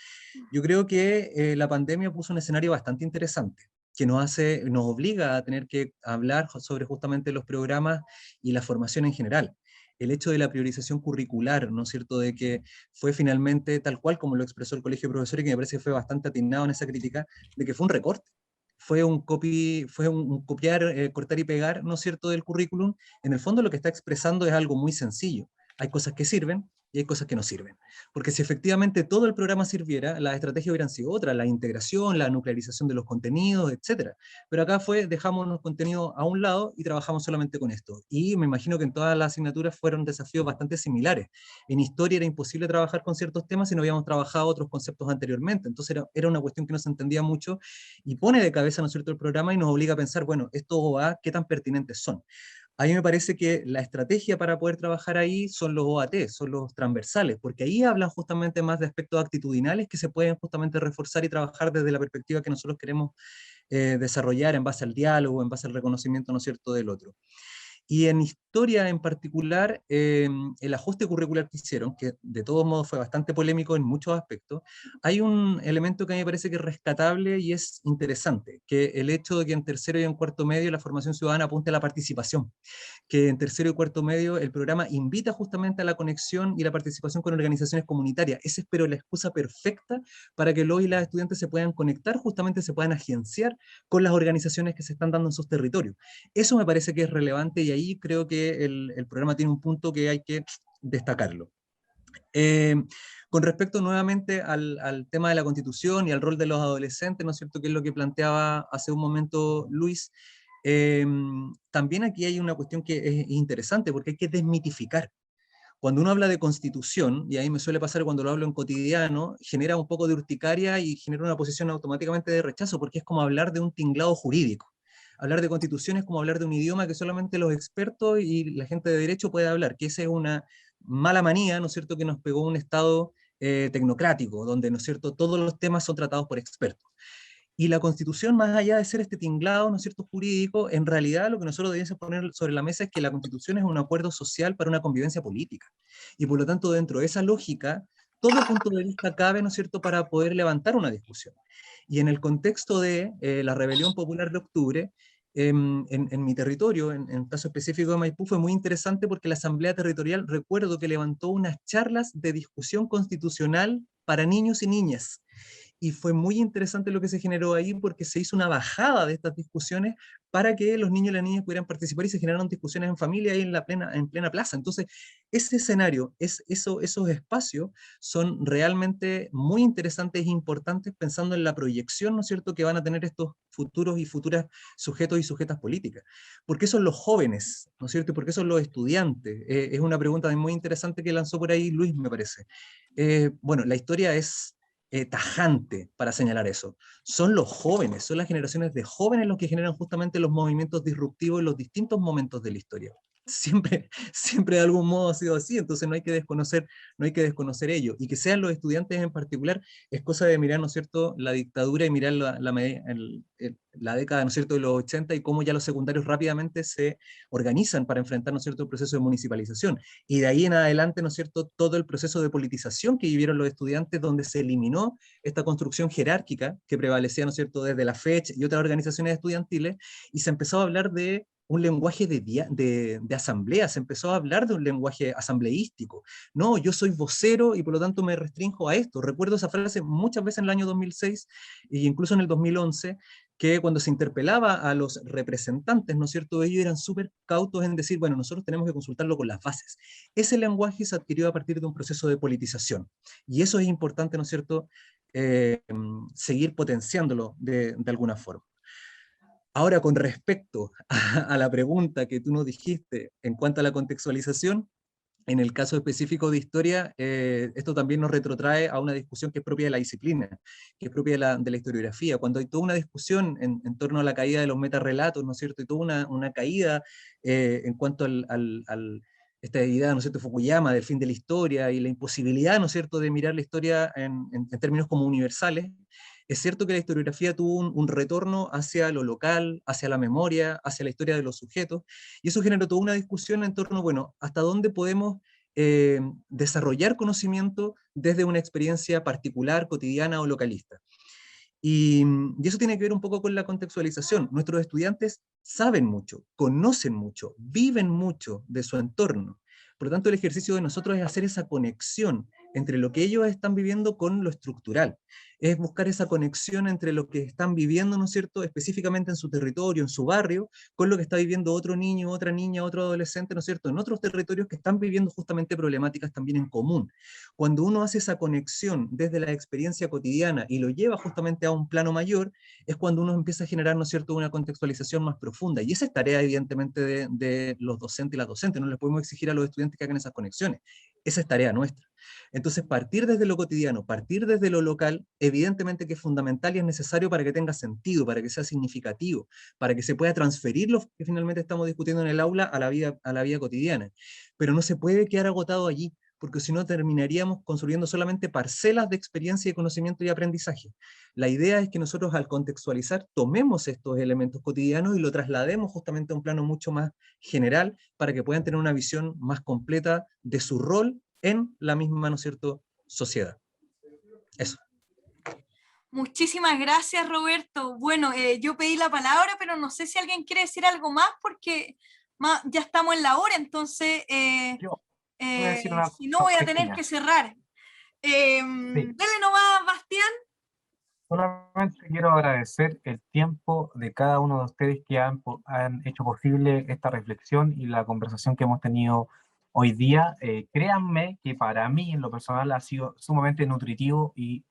Speaker 9: Yo creo que la pandemia puso un escenario bastante interesante, que nos obliga a tener que hablar sobre justamente los programas y la formación en general. El hecho de la priorización curricular, ¿no es cierto?, de que fue finalmente tal cual como lo expresó el Colegio de Profesores, que me parece que fue bastante atinado en esa crítica, de que fue un recorte. Fue un copiar, cortar y pegar, ¿no es cierto?, del currículum. En el fondo lo que está expresando es algo muy sencillo. Hay cosas que sirven y hay cosas que no sirven. Porque si efectivamente todo el programa sirviera, las estrategias hubieran sido otras, la integración, la nuclearización de los contenidos, etc. Pero acá dejamos los contenidos a un lado y trabajamos solamente con esto. Y me imagino que en todas las asignaturas fueron desafíos bastante similares. En historia era imposible trabajar con ciertos temas si no habíamos trabajado otros conceptos anteriormente. Entonces era una cuestión que no se entendía mucho y pone de cabeza, ¿no es cierto?, el programa y nos obliga a pensar, bueno, estos OA, ¿qué tan pertinentes son? A mí me parece que la estrategia para poder trabajar ahí son los OAT, son los transversales, porque ahí hablan justamente más de aspectos actitudinales que se pueden justamente reforzar y trabajar desde la perspectiva que nosotros queremos desarrollar en base al diálogo, en base al reconocimiento, ¿no es cierto?, del otro. Y en historia en particular, el ajuste curricular que hicieron, que de todos modos fue bastante polémico en muchos aspectos, hay un elemento que a mí me parece que es rescatable y es interesante, que el hecho de que en tercero y en cuarto medio la formación ciudadana apunte a la participación, que en tercero y cuarto medio el programa invita justamente a la conexión y la participación con organizaciones comunitarias. Esa es pero la excusa perfecta para que los y las estudiantes se puedan conectar, justamente se puedan agenciar con las organizaciones que se están dando en sus territorios. Eso me parece que es relevante y ahí creo que el programa tiene un punto que hay que destacarlo. Con respecto nuevamente al tema de la Constitución y al rol de los adolescentes, ¿no es cierto?, que es lo que planteaba hace un momento Luis, también aquí hay una cuestión que es interesante porque hay que desmitificar. Cuando uno habla de constitución, y ahí me suele pasar cuando lo hablo en cotidiano, genera un poco de urticaria y genera una posición automáticamente de rechazo, porque es como hablar de un tinglado jurídico. Hablar de constitución es como hablar de un idioma que solamente los expertos y la gente de derecho puede hablar, que esa es una mala manía, ¿no es cierto?, que nos pegó un Estado tecnocrático, donde, ¿no es cierto?, todos los temas son tratados por expertos. Y la Constitución, más allá de ser este tinglado, ¿no es cierto?, jurídico, en realidad lo que nosotros debemos poner sobre la mesa es que la Constitución es un acuerdo social para una convivencia política. Y por lo tanto, dentro de esa lógica, todo punto de vista cabe, ¿no es cierto?, para poder levantar una discusión. Y en el contexto de la rebelión popular de octubre, en mi territorio, en el caso específico de Maipú, fue muy interesante porque la Asamblea Territorial, recuerdo que levantó unas charlas de discusión constitucional para niños y niñas. Y fue muy interesante lo que se generó ahí porque se hizo una bajada de estas discusiones para que los niños y las niñas pudieran participar y se generaron discusiones en familia ahí en plena plaza. Entonces, ese escenario, esos espacios son realmente muy interesantes e importantes pensando en la proyección, ¿no es cierto?, que van a tener estos futuros y futuras sujetos y sujetas políticas. ¿Por qué son los jóvenes, ¿no es cierto?, y por qué son los estudiantes? Es una pregunta muy interesante que lanzó por ahí Luis, me parece. Bueno, la historia es tajante para señalar eso. Son los jóvenes, son las generaciones de jóvenes los que generan justamente los movimientos disruptivos en los distintos momentos de la historia. Siempre de algún modo ha sido así, entonces no hay que desconocer ello. Y que sean los estudiantes en particular es cosa de mirar, ¿no es cierto?, la dictadura y mirar la década, ¿no es cierto?, de los 80 y cómo ya los secundarios rápidamente se organizan para enfrentar, ¿no es cierto?, el proceso de municipalización. Y de ahí en adelante, ¿no es cierto?, todo el proceso de politización que vivieron los estudiantes, donde se eliminó esta construcción jerárquica que prevalecía, ¿no es cierto?, desde la FECH y otras organizaciones estudiantiles, y se empezó a hablar de un lenguaje de asamblea, se empezó a hablar de un lenguaje asambleístico. No, yo soy vocero y por lo tanto me restringo a esto. Recuerdo esa frase muchas veces en el año 2006 e incluso en el 2011, que cuando se interpelaba a los representantes, ¿no es cierto?, ellos eran súper cautos en decir, bueno, nosotros tenemos que consultarlo con las bases. Ese lenguaje se adquirió a partir de un proceso de politización. Y eso es importante, ¿no es cierto?, seguir potenciándolo de alguna forma. Ahora, con respecto a la pregunta que tú nos dijiste en cuanto a la contextualización, en el caso específico de historia, esto también nos retrotrae a una discusión que es propia de la disciplina, que es propia de la historiografía. Cuando hay toda una discusión en torno a la caída de los metarrelatos, ¿no es cierto?, y toda una caída en cuanto esta idea, ¿no es cierto?, de Fukuyama, del fin de la historia y la imposibilidad, ¿no es cierto?, de mirar la historia en términos como universales. Es cierto que la historiografía tuvo un retorno hacia lo local, hacia la memoria, hacia la historia de los sujetos, y eso generó toda una discusión en torno, bueno, hasta dónde podemos desarrollar conocimiento desde una experiencia particular, cotidiana o localista. Y eso tiene que ver un poco con la contextualización. Nuestros estudiantes saben mucho, conocen mucho, viven mucho de su entorno. Por lo tanto, el ejercicio de nosotros es hacer esa conexión entre lo que ellos están viviendo con lo estructural. Es buscar esa conexión entre lo que están viviendo, ¿no es cierto?, específicamente en su territorio, en su barrio, con lo que está viviendo otro niño, otra niña, otro adolescente, ¿no es cierto?, en otros territorios que están viviendo justamente problemáticas también en común. Cuando uno hace esa conexión desde la experiencia cotidiana y lo lleva justamente a un plano mayor, es cuando uno empieza a generar, ¿no es cierto?, una contextualización más profunda. Y esa es tarea, evidentemente, de los docentes y las docentes. No les podemos exigir a los estudiantes que hagan esas conexiones. Esa es tarea nuestra. Entonces, partir desde lo cotidiano, partir desde lo local, evidentemente que es fundamental y es necesario para que tenga sentido, para que sea significativo, para que se pueda transferir lo que finalmente estamos discutiendo en el aula a la vida cotidiana. Pero no se puede quedar agotado allí, porque si no terminaríamos construyendo solamente parcelas de experiencia y conocimiento y aprendizaje. La idea es que nosotros al contextualizar tomemos estos elementos cotidianos y lo traslademos justamente a un plano mucho más general para que puedan tener una visión más completa de su rol en la misma, ¿no es cierto?, sociedad. Eso.
Speaker 2: Muchísimas gracias, Roberto. Bueno, yo pedí la palabra, pero no sé si alguien quiere decir algo más porque ya estamos en la hora, entonces
Speaker 1: voy a decir una
Speaker 2: si no voy a tener
Speaker 1: pequeña.
Speaker 2: que cerrar. Dale nomás, Bastián.
Speaker 1: Solamente quiero agradecer el tiempo de cada uno de ustedes que han hecho posible esta reflexión y la conversación que hemos tenido hoy día. Créanme que para mí, en lo personal, ha sido sumamente nutritivo y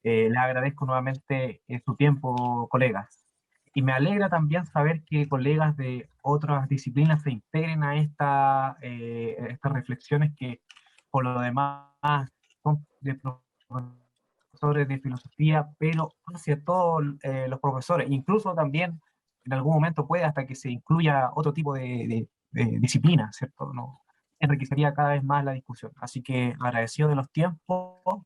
Speaker 1: les agradezco nuevamente su tiempo, colegas. Y me alegra también saber que colegas de otras disciplinas se integren a estas reflexiones que, por lo demás, son de profesores de filosofía, pero hacia todos los profesores, incluso también en algún momento puede hasta que se incluya otro tipo de disciplina, ¿cierto? ¿No? Enriquecería cada vez más la discusión. Así que agradecido de los tiempos,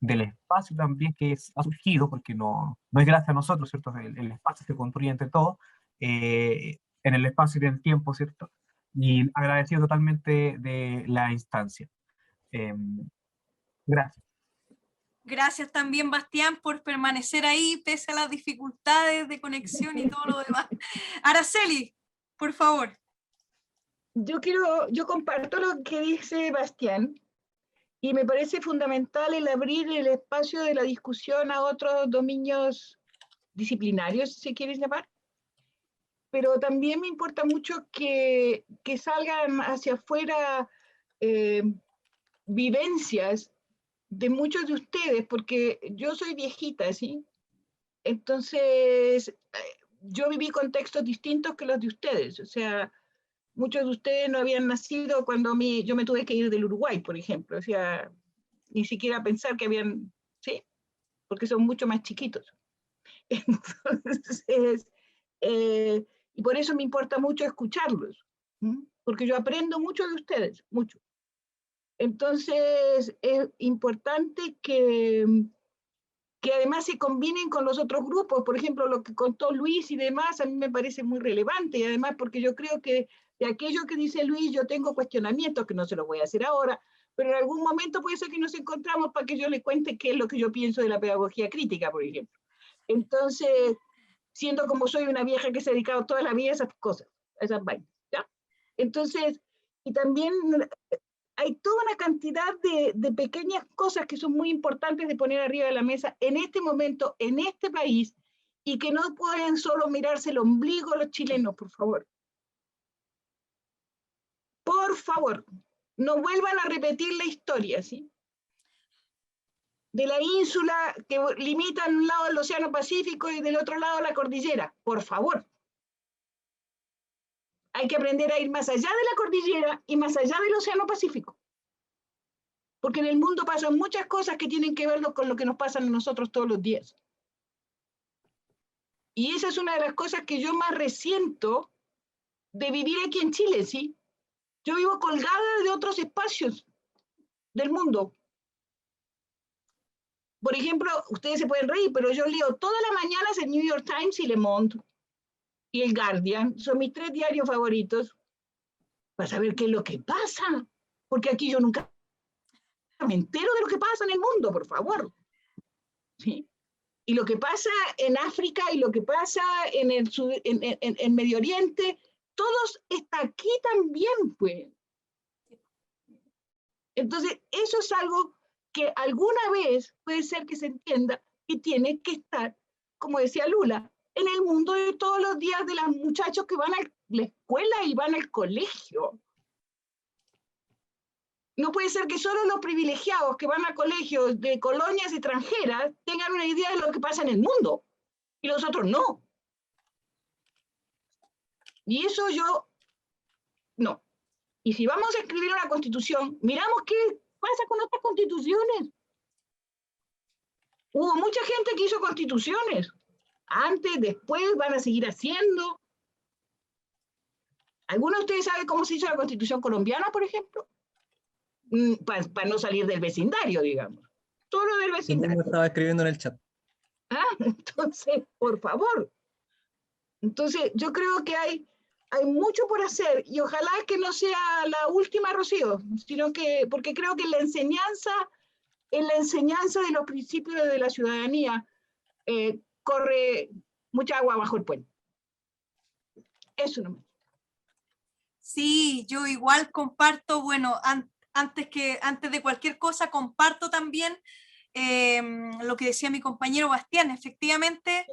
Speaker 1: del espacio también ha surgido, porque no es gracias a nosotros, ¿cierto? El espacio se construye entre todos, en el espacio y en el tiempo, ¿cierto? Y agradecido totalmente de la instancia. Gracias.
Speaker 2: Gracias también, Bastián, por permanecer ahí pese a las dificultades de conexión y todo lo demás. Araceli, por favor.
Speaker 6: Yo comparto lo que dice Bastián, y me parece fundamental el abrir el espacio de la discusión a otros dominios disciplinarios, si quieres llamar. Pero también me importa mucho que salgan hacia afuera vivencias de muchos de ustedes, porque yo soy viejita, ¿sí? Entonces, yo viví contextos distintos que los de ustedes. O sea, muchos de ustedes no habían nacido cuando yo me tuve que ir del Uruguay, por ejemplo. O sea, ni siquiera pensar que habían, ¿sí? Porque son mucho más chiquitos. Entonces, y por eso me importa mucho escucharlos, porque yo aprendo mucho de ustedes, mucho. Entonces, es importante que además se combinen con los otros grupos. Por ejemplo, lo que contó Luis y demás, a mí me parece muy relevante, y además porque yo creo que de aquello que dice Luis yo tengo cuestionamientos, que no se los voy a hacer ahora, pero en algún momento puede ser que nos encontramos para que yo le cuente qué es lo que yo pienso de la pedagogía crítica, por ejemplo. Entonces, siendo como soy una vieja que se ha dedicado toda la vida a esas cosas, a esas vainas, ¿ya? Entonces, y también hay toda una cantidad de pequeñas cosas que son muy importantes de poner arriba de la mesa en este momento, en este país, y que no pueden solo mirarse el ombligo los chilenos, por favor. Por favor, no vuelvan a repetir la historia, ¿sí? De la ínsula que limita a un lado el Océano Pacífico y del otro lado la cordillera, por favor. Hay que aprender a ir más allá de la cordillera y más allá del Océano Pacífico. Porque en el mundo pasan muchas cosas que tienen que ver con lo que nos pasa a nosotros todos los días. Y esa es una de las cosas que yo más resiento de vivir aquí en Chile, ¿sí? Yo vivo colgada de otros espacios del mundo. Por ejemplo, ustedes se pueden reír, pero yo leo todas las mañanas el New York Times y Le Monde y el Guardian. Son mis 3 diarios favoritos para saber qué es lo que pasa. Porque aquí yo nunca me entero de lo que pasa en el mundo, por favor. ¿Sí? Y lo que pasa en África y lo que pasa en Medio Oriente, todos está aquí también, pues. Entonces, eso es algo que alguna vez puede ser que se entienda que tiene que estar, como decía Lula, en el mundo de todos los días de los muchachos que van a la escuela y van al colegio. No puede ser que solo los privilegiados que van a colegios de colonias extranjeras tengan una idea de lo que pasa en el mundo y los otros no. Y eso yo, no. Y si vamos a escribir una constitución, miramos qué pasa con otras constituciones. Hubo mucha gente que hizo constituciones. Antes, después, van a seguir haciendo. ¿Alguno de ustedes sabe cómo se hizo la constitución colombiana, por ejemplo? Para no salir del vecindario, digamos. Solo del vecindario.
Speaker 9: Yo estaba escribiendo en el chat.
Speaker 6: Entonces, por favor. Entonces, yo creo que hay mucho por hacer, y ojalá que no sea la última, Rocío, sino que, porque creo que en la enseñanza de los principios de la ciudadanía corre mucha agua bajo el puente. Eso nomás.
Speaker 2: Sí, yo igual comparto, bueno, antes de cualquier cosa, comparto también lo que decía mi compañero Bastián. Efectivamente,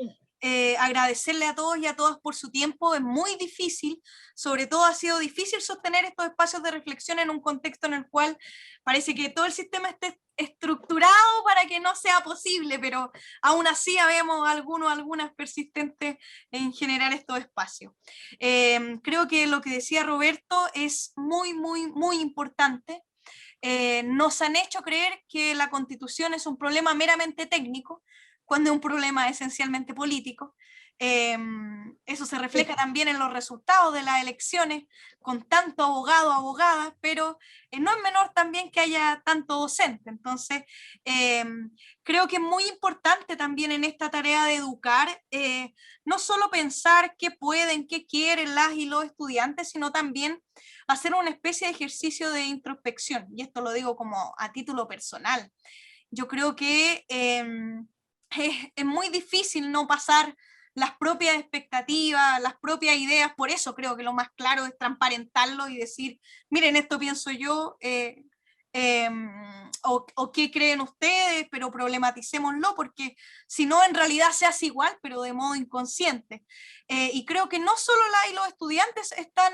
Speaker 2: agradecerle a todos y a todas por su tiempo. Es muy difícil, sobre todo ha sido difícil sostener estos espacios de reflexión en un contexto en el cual parece que todo el sistema esté estructurado para que no sea posible, pero aún así habemos algunas persistentes en generar estos espacios. Creo que lo que decía Roberto es muy, muy, muy importante. Nos han hecho creer que la Constitución es un problema meramente técnico, cuando es un problema esencialmente político. Eso se refleja también en los resultados de las elecciones, con tanto abogado, abogada, pero no es menor también que haya tanto docente. Entonces, creo que es muy importante también en esta tarea de educar, no solo pensar qué pueden, qué quieren las y los estudiantes, sino también hacer una especie de ejercicio de introspección. Y esto lo digo como a título personal. Yo creo que es muy difícil no pasar las propias expectativas, las propias ideas, por eso creo que lo más claro es transparentarlo y decir, miren, esto pienso yo, o qué creen ustedes, pero problematicémoslo, porque si no, en realidad se hace igual, pero de modo inconsciente. Y creo que no solo las y los estudiantes están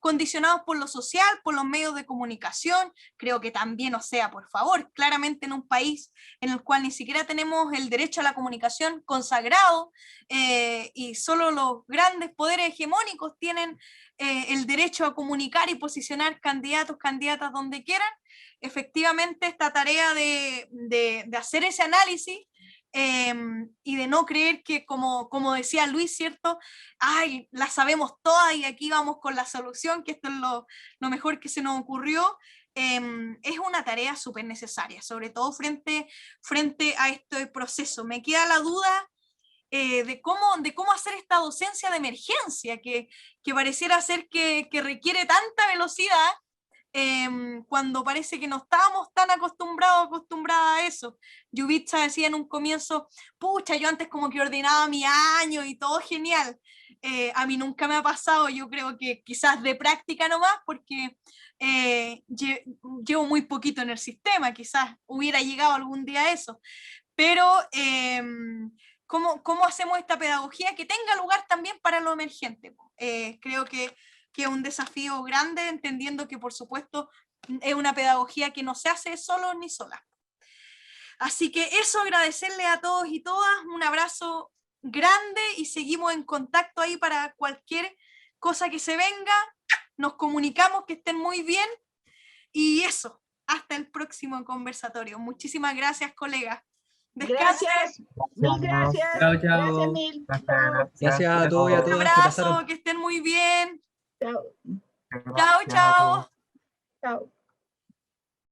Speaker 2: condicionados por lo social, por los medios de comunicación, creo que también, o sea, por favor, claramente en un país en el cual ni siquiera tenemos el derecho a la comunicación consagrado, y solo los grandes poderes hegemónicos tienen el derecho a comunicar y posicionar candidatos, candidatas donde quieran, efectivamente esta tarea de hacer ese análisis y de no creer que, como decía Luis, ¿cierto? Ay, la sabemos todas y aquí vamos con la solución, que esto es lo mejor que se nos ocurrió. Es una tarea súper necesaria, sobre todo frente a este proceso. Me queda la duda de cómo hacer esta docencia de emergencia, que pareciera ser que requiere tanta velocidad, cuando parece que no estábamos tan acostumbradas a eso. Yubitsa decía en un comienzo, pucha, yo antes como que ordenaba mi año y todo genial. A mí nunca me ha pasado, yo creo que quizás de práctica nomás, porque llevo muy poquito en el sistema, quizás hubiera llegado algún día a eso. Pero ¿cómo hacemos esta pedagogía que tenga lugar también para lo emergente? Creo que es un desafío grande, entendiendo que por supuesto es una pedagogía que no se hace solo ni sola. Así que eso, agradecerle a todos y todas, un abrazo grande y seguimos en contacto ahí para cualquier cosa que se venga, nos comunicamos, que estén muy bien y eso, hasta el próximo conversatorio. Muchísimas gracias, colegas. Descansen.
Speaker 6: Gracias, mil gracias.
Speaker 11: Chao, chao.
Speaker 6: Gracias, mil.
Speaker 9: Gracias a todos y a
Speaker 2: Un
Speaker 9: todas que
Speaker 2: abrazo,
Speaker 9: pasaron.
Speaker 2: que estén muy bien.
Speaker 6: Chao.
Speaker 2: Chao, chao.
Speaker 6: Chao.